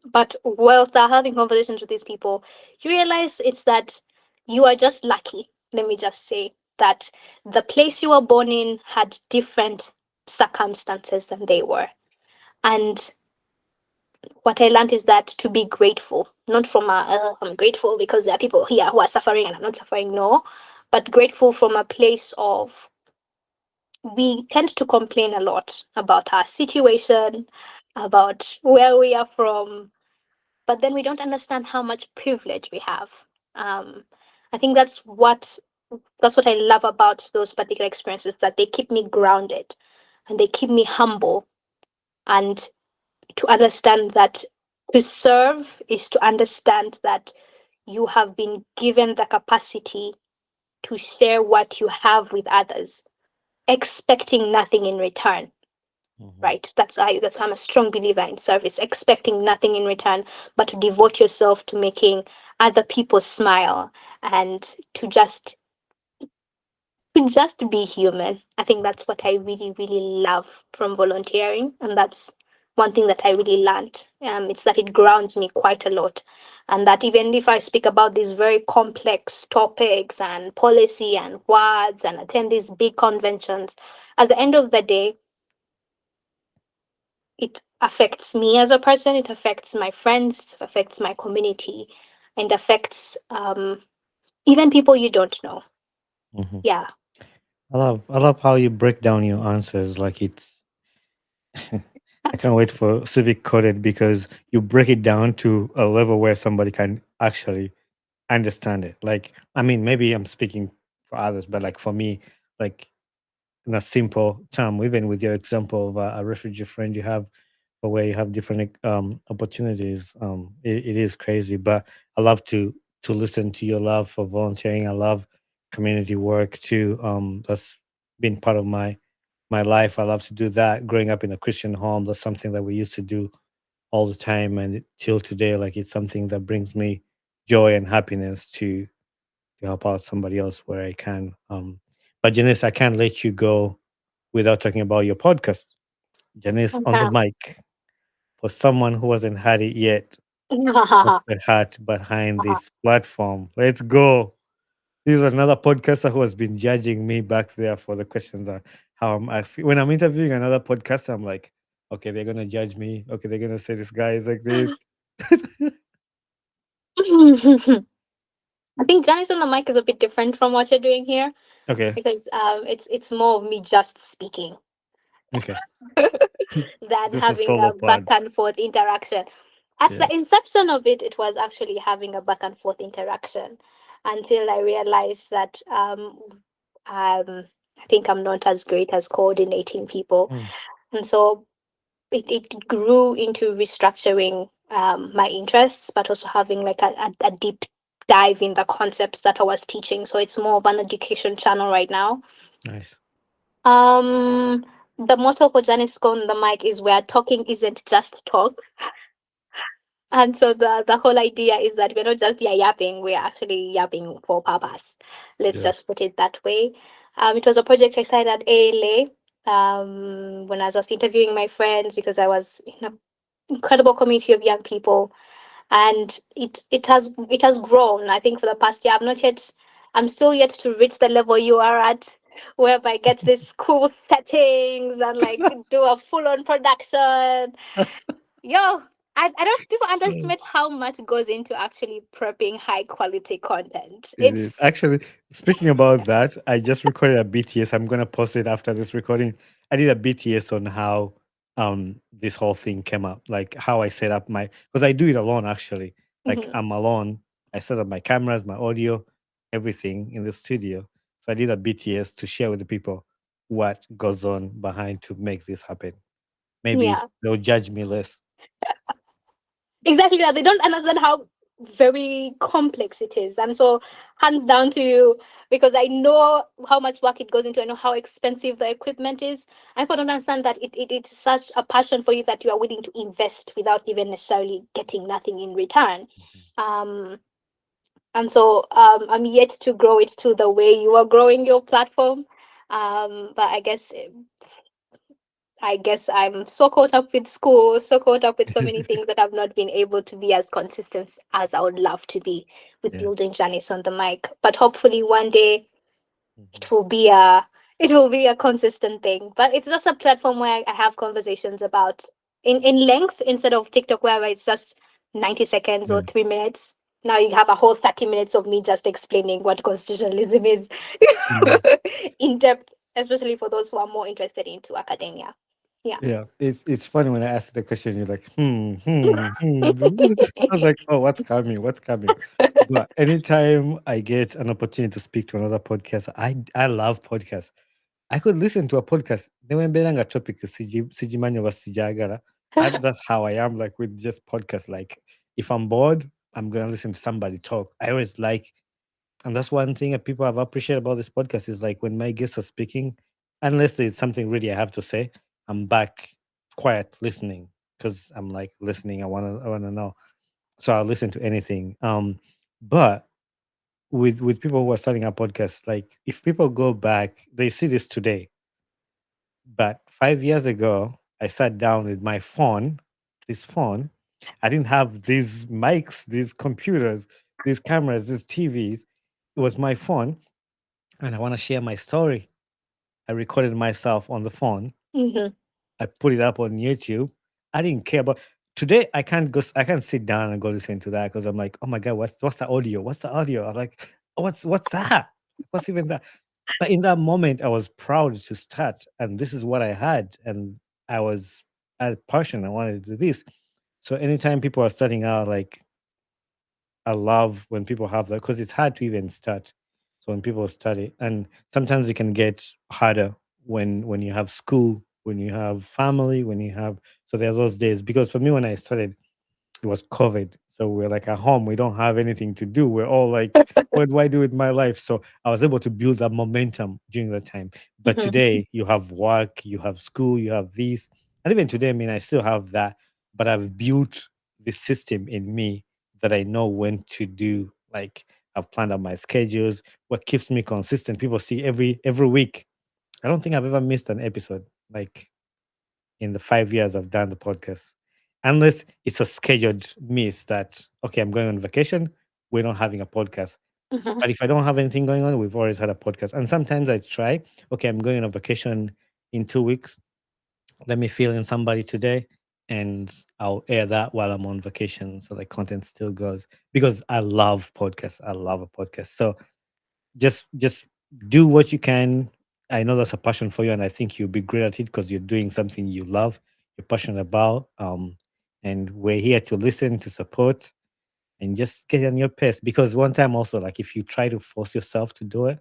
But whilst having conversations with these people, you realize it's that you are just lucky. Let me just say that the place you were born in had different circumstances than they were. And what I learned is that to be grateful, not from I'm grateful because there are people here who are suffering and I'm not suffering, no, but grateful from a place of we tend to complain a lot about our situation, about where we are from, but then we don't understand how much privilege we have. Um, I think that's what I love about those particular experiences, that they keep me grounded and they keep me humble, and to understand that to serve is to understand that you have been given the capacity to share what you have with others, expecting nothing in return. mhm. Right? That's why I'm a strong believer in service, expecting nothing in return, but to devote yourself to making other people smile and to just be human. I think that's what I really, really love from volunteering. And that's one thing that I really learned. It's that it grounds me quite a lot. And that even if I speak about these very complex topics and policy and words and attend these big conventions, at the end of the day, it affects me as a person, it affects my friends, it affects my community. and affects even people you don't know. Mhm. Yeah. I love how you break down your answers like it's I can't wait for Civic coded because you break it down to a level where somebody can actually understand it. Like, I mean, maybe I'm speaking for others, but like for me, like in a simple term, even with your example of a refugee friend you have, or where you have different opportunities, it is crazy. But I love to listen to your love for volunteering. I love community work too. That's been part of my life. I love to do that. Growing up in a Christian home, that's something that we used to do all the time, and till today, like it's something that brings me joy and happiness to help out somebody else where I can. But Janice, I can't let you go without talking about your podcast. Janice on the Yeah. mic. For someone who hasn't had it yet, what's the heart behind this platform? Let's go. This is another podcaster who has been judging me back there for the questions how I'm asking. When I'm interviewing another podcaster, I'm like, okay, they're gonna judge me. Okay, they're gonna say this guy is like this. I think Janice on the mic is a bit different from what you're doing here Okay, because it's more of me just speaking okay. than This is having solo a back pod. and forth interaction. At Yeah. the inception of it, it was actually having a back and forth interaction until I realized that I think I'm not as great as coordinating people. Mm, And so it grew into restructuring my interests, but also having like a deep dive in the concepts that I was teaching. So it's more of an education channel right now. nice. Um, the motto for Janice Go on the mic is where talking isn't just talk. And so the whole idea is that we're not just yapping, we're actually yapping for purpose. Let's Yeah. just put it that way. It was a project I started at ALA when I was interviewing my friends because I was in an incredible community of young people, and it has grown. I think for the past year, I'm still yet to reach the level you are at, whereby I get these cool settings and like do a full on production. Yo, I don't people underestimate how much goes into actually prepping high quality content. It is. Actually, speaking about that, I just recorded a BTS. I'm gonna post it after this recording. I did a BTS on how this whole thing came up, like how I set up my because I do it alone actually. Like Mhm. I'm alone. I set up my cameras, my audio, everything in the studio. So I did a BTS to share with the people what goes on behind to make this happen. Maybe Yeah, they'll judge me less. exactly that. They don't understand how very complex it is. And so, hands down to you, because I know how much work it goes into, I know how expensive the equipment is. I don't understand that it's such a passion for you that you are willing to invest without even necessarily getting nothing in return. Um, and so I'm yet to grow it to the way you are growing your platform. But I guess I'm so caught up with school, so caught up with so many things that I've not been able to be as consistent as I would love to be with Yeah. building Janice on the mic. But hopefully one day Mhm. it will be a consistent thing. But it's just a platform where I have conversations about in length instead of TikTok where it's just 90 seconds or Yeah. 3 minutes. Now you have a whole 30 minutes of me just explaining what constitutionalism is Mm. in depth, especially for those who are more interested into academia. Yeah. Yeah, it's funny when I ask the question, you're like, I was like, oh, what's coming? What's coming? But anytime I get an opportunity to speak to another podcast, I love podcasts. I could listen to a podcast. Newemberanga topic sijimanyo basijagala. That's how I am like with just podcasts. Like if I'm bored, I'm gonna listen to somebody talk. I always like and that's one thing that people have appreciated about this podcast is like when my guests are speaking, unless there's something really I have to say, I'm back quiet listening because I'm like listening. I wanna know. So I'll listen to anything. But with people who are starting a podcast, like if people go back, they see this today. But 5 years ago, I sat down with my phone, this phone. I didn't have these mics, these computers, these cameras, these TVs. It was my phone and I want to share my story. I recorded myself on the phone. Hmm. I put it up on YouTube. I didn't care about. today I can't sit down and go listen to that because I'm like, oh my god, what's the audio? What's the audio? I'm like, "Oh, what's that? What's even that?" But in that moment, I was proud to start, and this is what I had, and I was I had passion. I wanted to do this. So anytime people are starting out, like I love when people have that because it's hard to even start. So when people study, and sometimes it can get harder when you have school, when you have family, when you have. So there are those days because for me when I started it was COVID. So we're like at home, we don't have anything to do. We're all like, what do I do with my life? So I was able to build that momentum during that time. But Mhm. today you have work, you have school, you have this. And even today, I mean, I still have that, but I've built the system in me that I know when to do. Like I've planned out my schedules, what keeps me consistent. People see every week. I don't think I've ever missed an episode. Like in the 5 years I've done the podcast. Unless it's a scheduled miss that, okay, I'm going on vacation, we're not having a podcast. Mhm. But if I don't have anything going on, we've always had a podcast. And sometimes I try, okay, I'm going on vacation in 2 weeks. Let me fill in somebody today and I'll air that while I'm on vacation. So the content still goes because I love podcasts. I love a podcast. So just do what you can. I know that's a passion for you, and I think you'll be great at it because you're doing something you love, you're passionate about. And we're here to listen, to support, and just get on your pace. Because one time also, like if you try to force yourself to do it,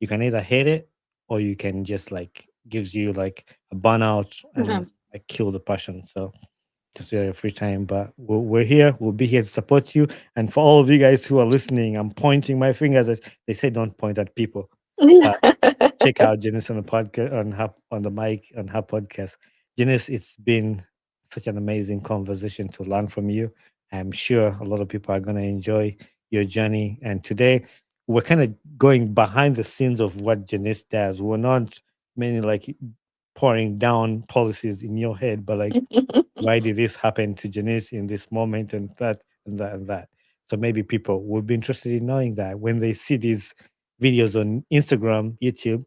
you can either hate it or you can just like gives you like a burnout and Mhm. like kill the passion. So just your free time. But we're here. We'll be here to support you. And for all of you guys who are listening, I'm pointing my fingers. They say don't point at people. But check out Janice on the podcast on the mic on her podcast. Janice, it's been such an amazing conversation to learn from you. I'm sure a lot of people are going to enjoy your journey. And today we're kind of going behind the scenes of what Janice does. We're not mainly like pouring down policies in your head, but like why did this happen to Janice in this moment and that and that and that. So maybe people would be interested in knowing that when they see these videos on Instagram, YouTube,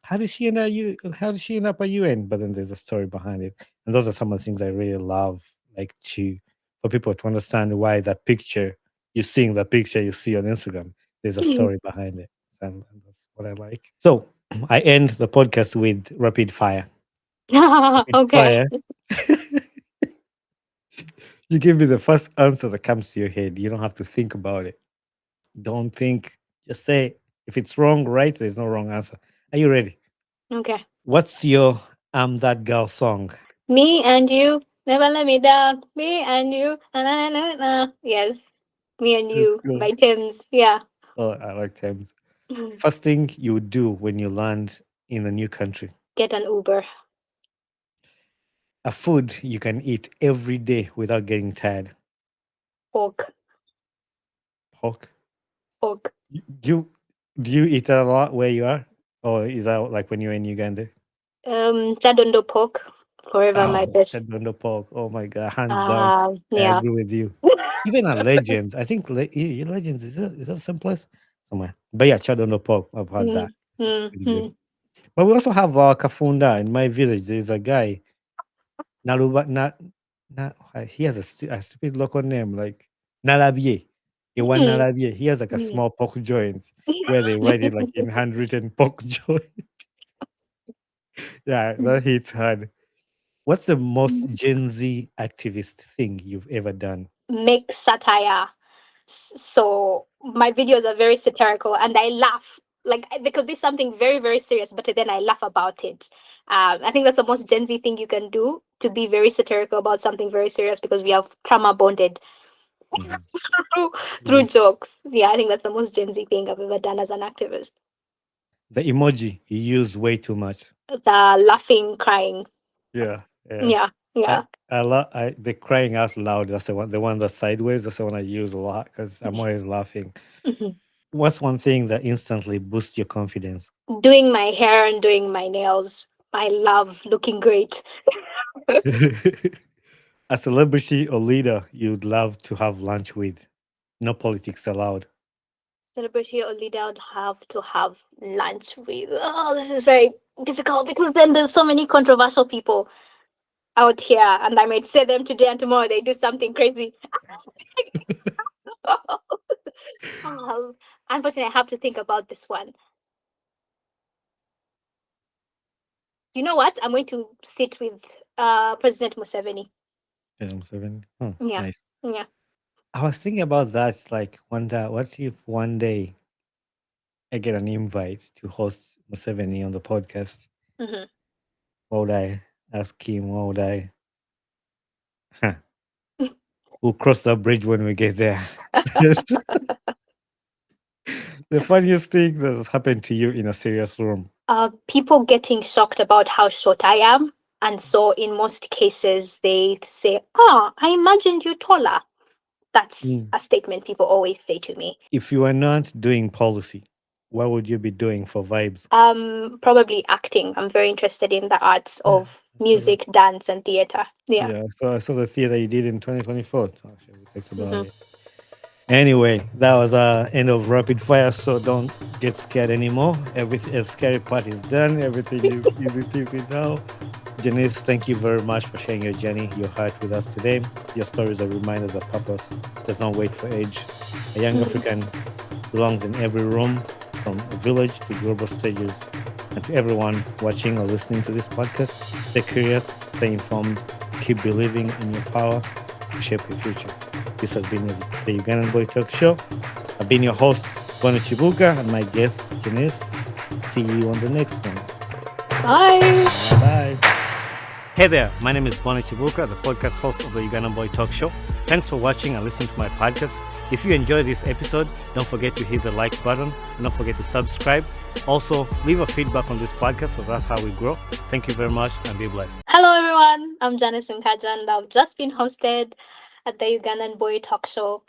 how did she end up at UN? But then there's a story behind it. And those are some of the things I really love, like to for people to understand why that picture you're seeing the picture you see on Instagram, there's a story behind it. So and that's what I like. So I end the podcast with rapid fire. Rapid Okay. fire. You give me the first answer that comes to your head. You don't have to think about it. Don't think. Just say if it's wrong, right? There's no wrong answer. Are you ready? Okay. What's your I'm That Girl song? Me and you, never let me down. Me and you, na na na na. Yes, me and Let's you go. by Tim's. Yeah. Oh, I like Thames. Mm. First thing you would do when you land in a new country. Get an Uber. A food you can eat every day without getting tired. Pork. Pork. Pork. Do you do you eat that a lot where you are? Or is that like when you're in Uganda? Chadondo pork. Forever my Oh, best. Chadondo pork. Oh my God, hands down. I Yeah. agree with you. Even at Legends, I think Legends is that the same place somewhere. But yeah, Chadondo pork. I've had Mm, that. It's mm, pretty good. mm. But we also have Kafunda in my village. There's a guy Naruba. Not he has a stupid local name like Narabie. Iwan Mm, Narabie. He has like a mm. small pork joint where they write it like in handwritten pork joint. Yeah, that hits hard. What's the most Gen Z activist thing you've ever done? Make satire. So my videos are very satirical and I laugh. Like there could be something very, very serious, but then I laugh about it. I think that's the most Gen Z thing you can do to be very satirical about something very serious because we have trauma bonded Mhm. through, through Mhm. jokes. Yeah, I think that's the most Gen Z thing I've ever done as an activist. The emoji you use way too much. The laughing, crying. Yeah, yeah. Yeah, I yeah. I love the crying out loud. That's the one that's sideways. That's the one I use a lot because I'm always laughing. Mhm. What's one thing that instantly boosts your confidence? Doing my hair and doing my nails. I love looking great. A celebrity or leader you'd love to have lunch with. No politics allowed. Celebrity or leader I would have to have lunch with. Oh, this is very difficult because then there's so many controversial people. out here, and I might say them today and tomorrow they do something crazy. Unfortunately, I have to think about this one. You know what? I'm going to sit with President Museveni. Yeah, I'm 7. Oh, Yeah, nice. yeah. I was thinking about that. Like, wonder what if one day I get an invite to host Museveni on the podcast? Hmm. What would I ask him? What would I? Huh. We'll cross that bridge when we get there. The funniest thing that has happened to you in a serious room. People getting shocked about how short I am. And so, in most cases, they say, "Oh, I imagined you taller." That's Mm. a statement people always say to me. If you were not doing policy, what would you be doing for vibes? Probably acting. I'm very interested in the arts Yeah, of music, dance, and theater. Yeah. yeah. So I saw the theater you did in 2024. So actually, we talked about Hmm. it. Anyway, that was our end of rapid fire. So don't get scared anymore. Everything, the scary part is done. Everything is easy peasy now. Janice, thank you very much for sharing your journey, your heart with us today. Your story is a reminder that purpose does not wait for age. A young African belongs in every room, from a village to global stages. And to everyone watching or listening to this podcast, stay curious, stay informed, keep believing in your power to shape your future. This has been the Ugandan Boy Talk Show. I've been your host, Bono Chibuka, and my guest, Janice. See you on the next one. Bye. Bye. Hey there, my name is Bono Chibuka, the podcast host of the Ugandan Boy Talk Show. Thanks for watching and listening to my podcast. If you enjoyed this episode, don't forget to hit the like button and don't forget to subscribe. Also, leave a feedback on this podcast because that's how we grow. Thank you very much and be blessed. Hello, everyone. I'm Janice Nkajja, and I've just been hosted at the Ugandan Boy Talk Show.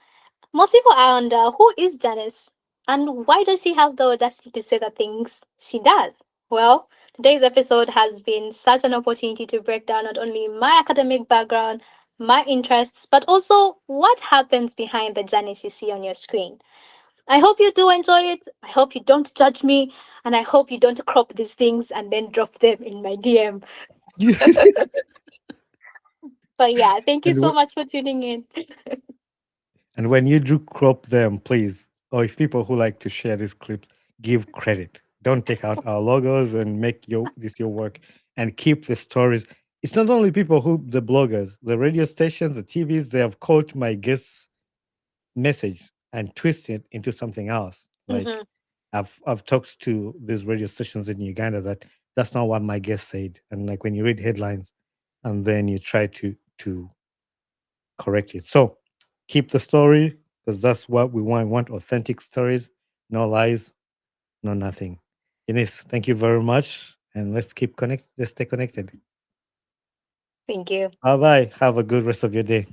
Most people are wonder, who is Janice? And why does she have the audacity to say the things she does? Well, today's episode has been such an opportunity to break down not only my academic background, my interests, but also what happens behind the Janice you see on your screen. I hope you do enjoy it. I hope you don't judge me. And I hope you don't crop these things and then drop them in my DM. But yeah, thank you and, so w- much for tuning in. and when you do crop them, please, or if people who like to share these clips, give credit. Don't take out our logos and make your work and keep the stories. It's not only people who the bloggers, the radio stations, the TVs, they have caught my guests' message and twist it into something else. Like Mhm. I've talked to these radio stations in Uganda that's not what my guest said. And like when you read headlines and then you try to correct it. So keep the story because that's what we want. We want authentic stories, no lies, no nothing. Ines, thank you very much. And let's keep connected. Let's stay connected. Thank you. Bye bye. Have a good rest of your day.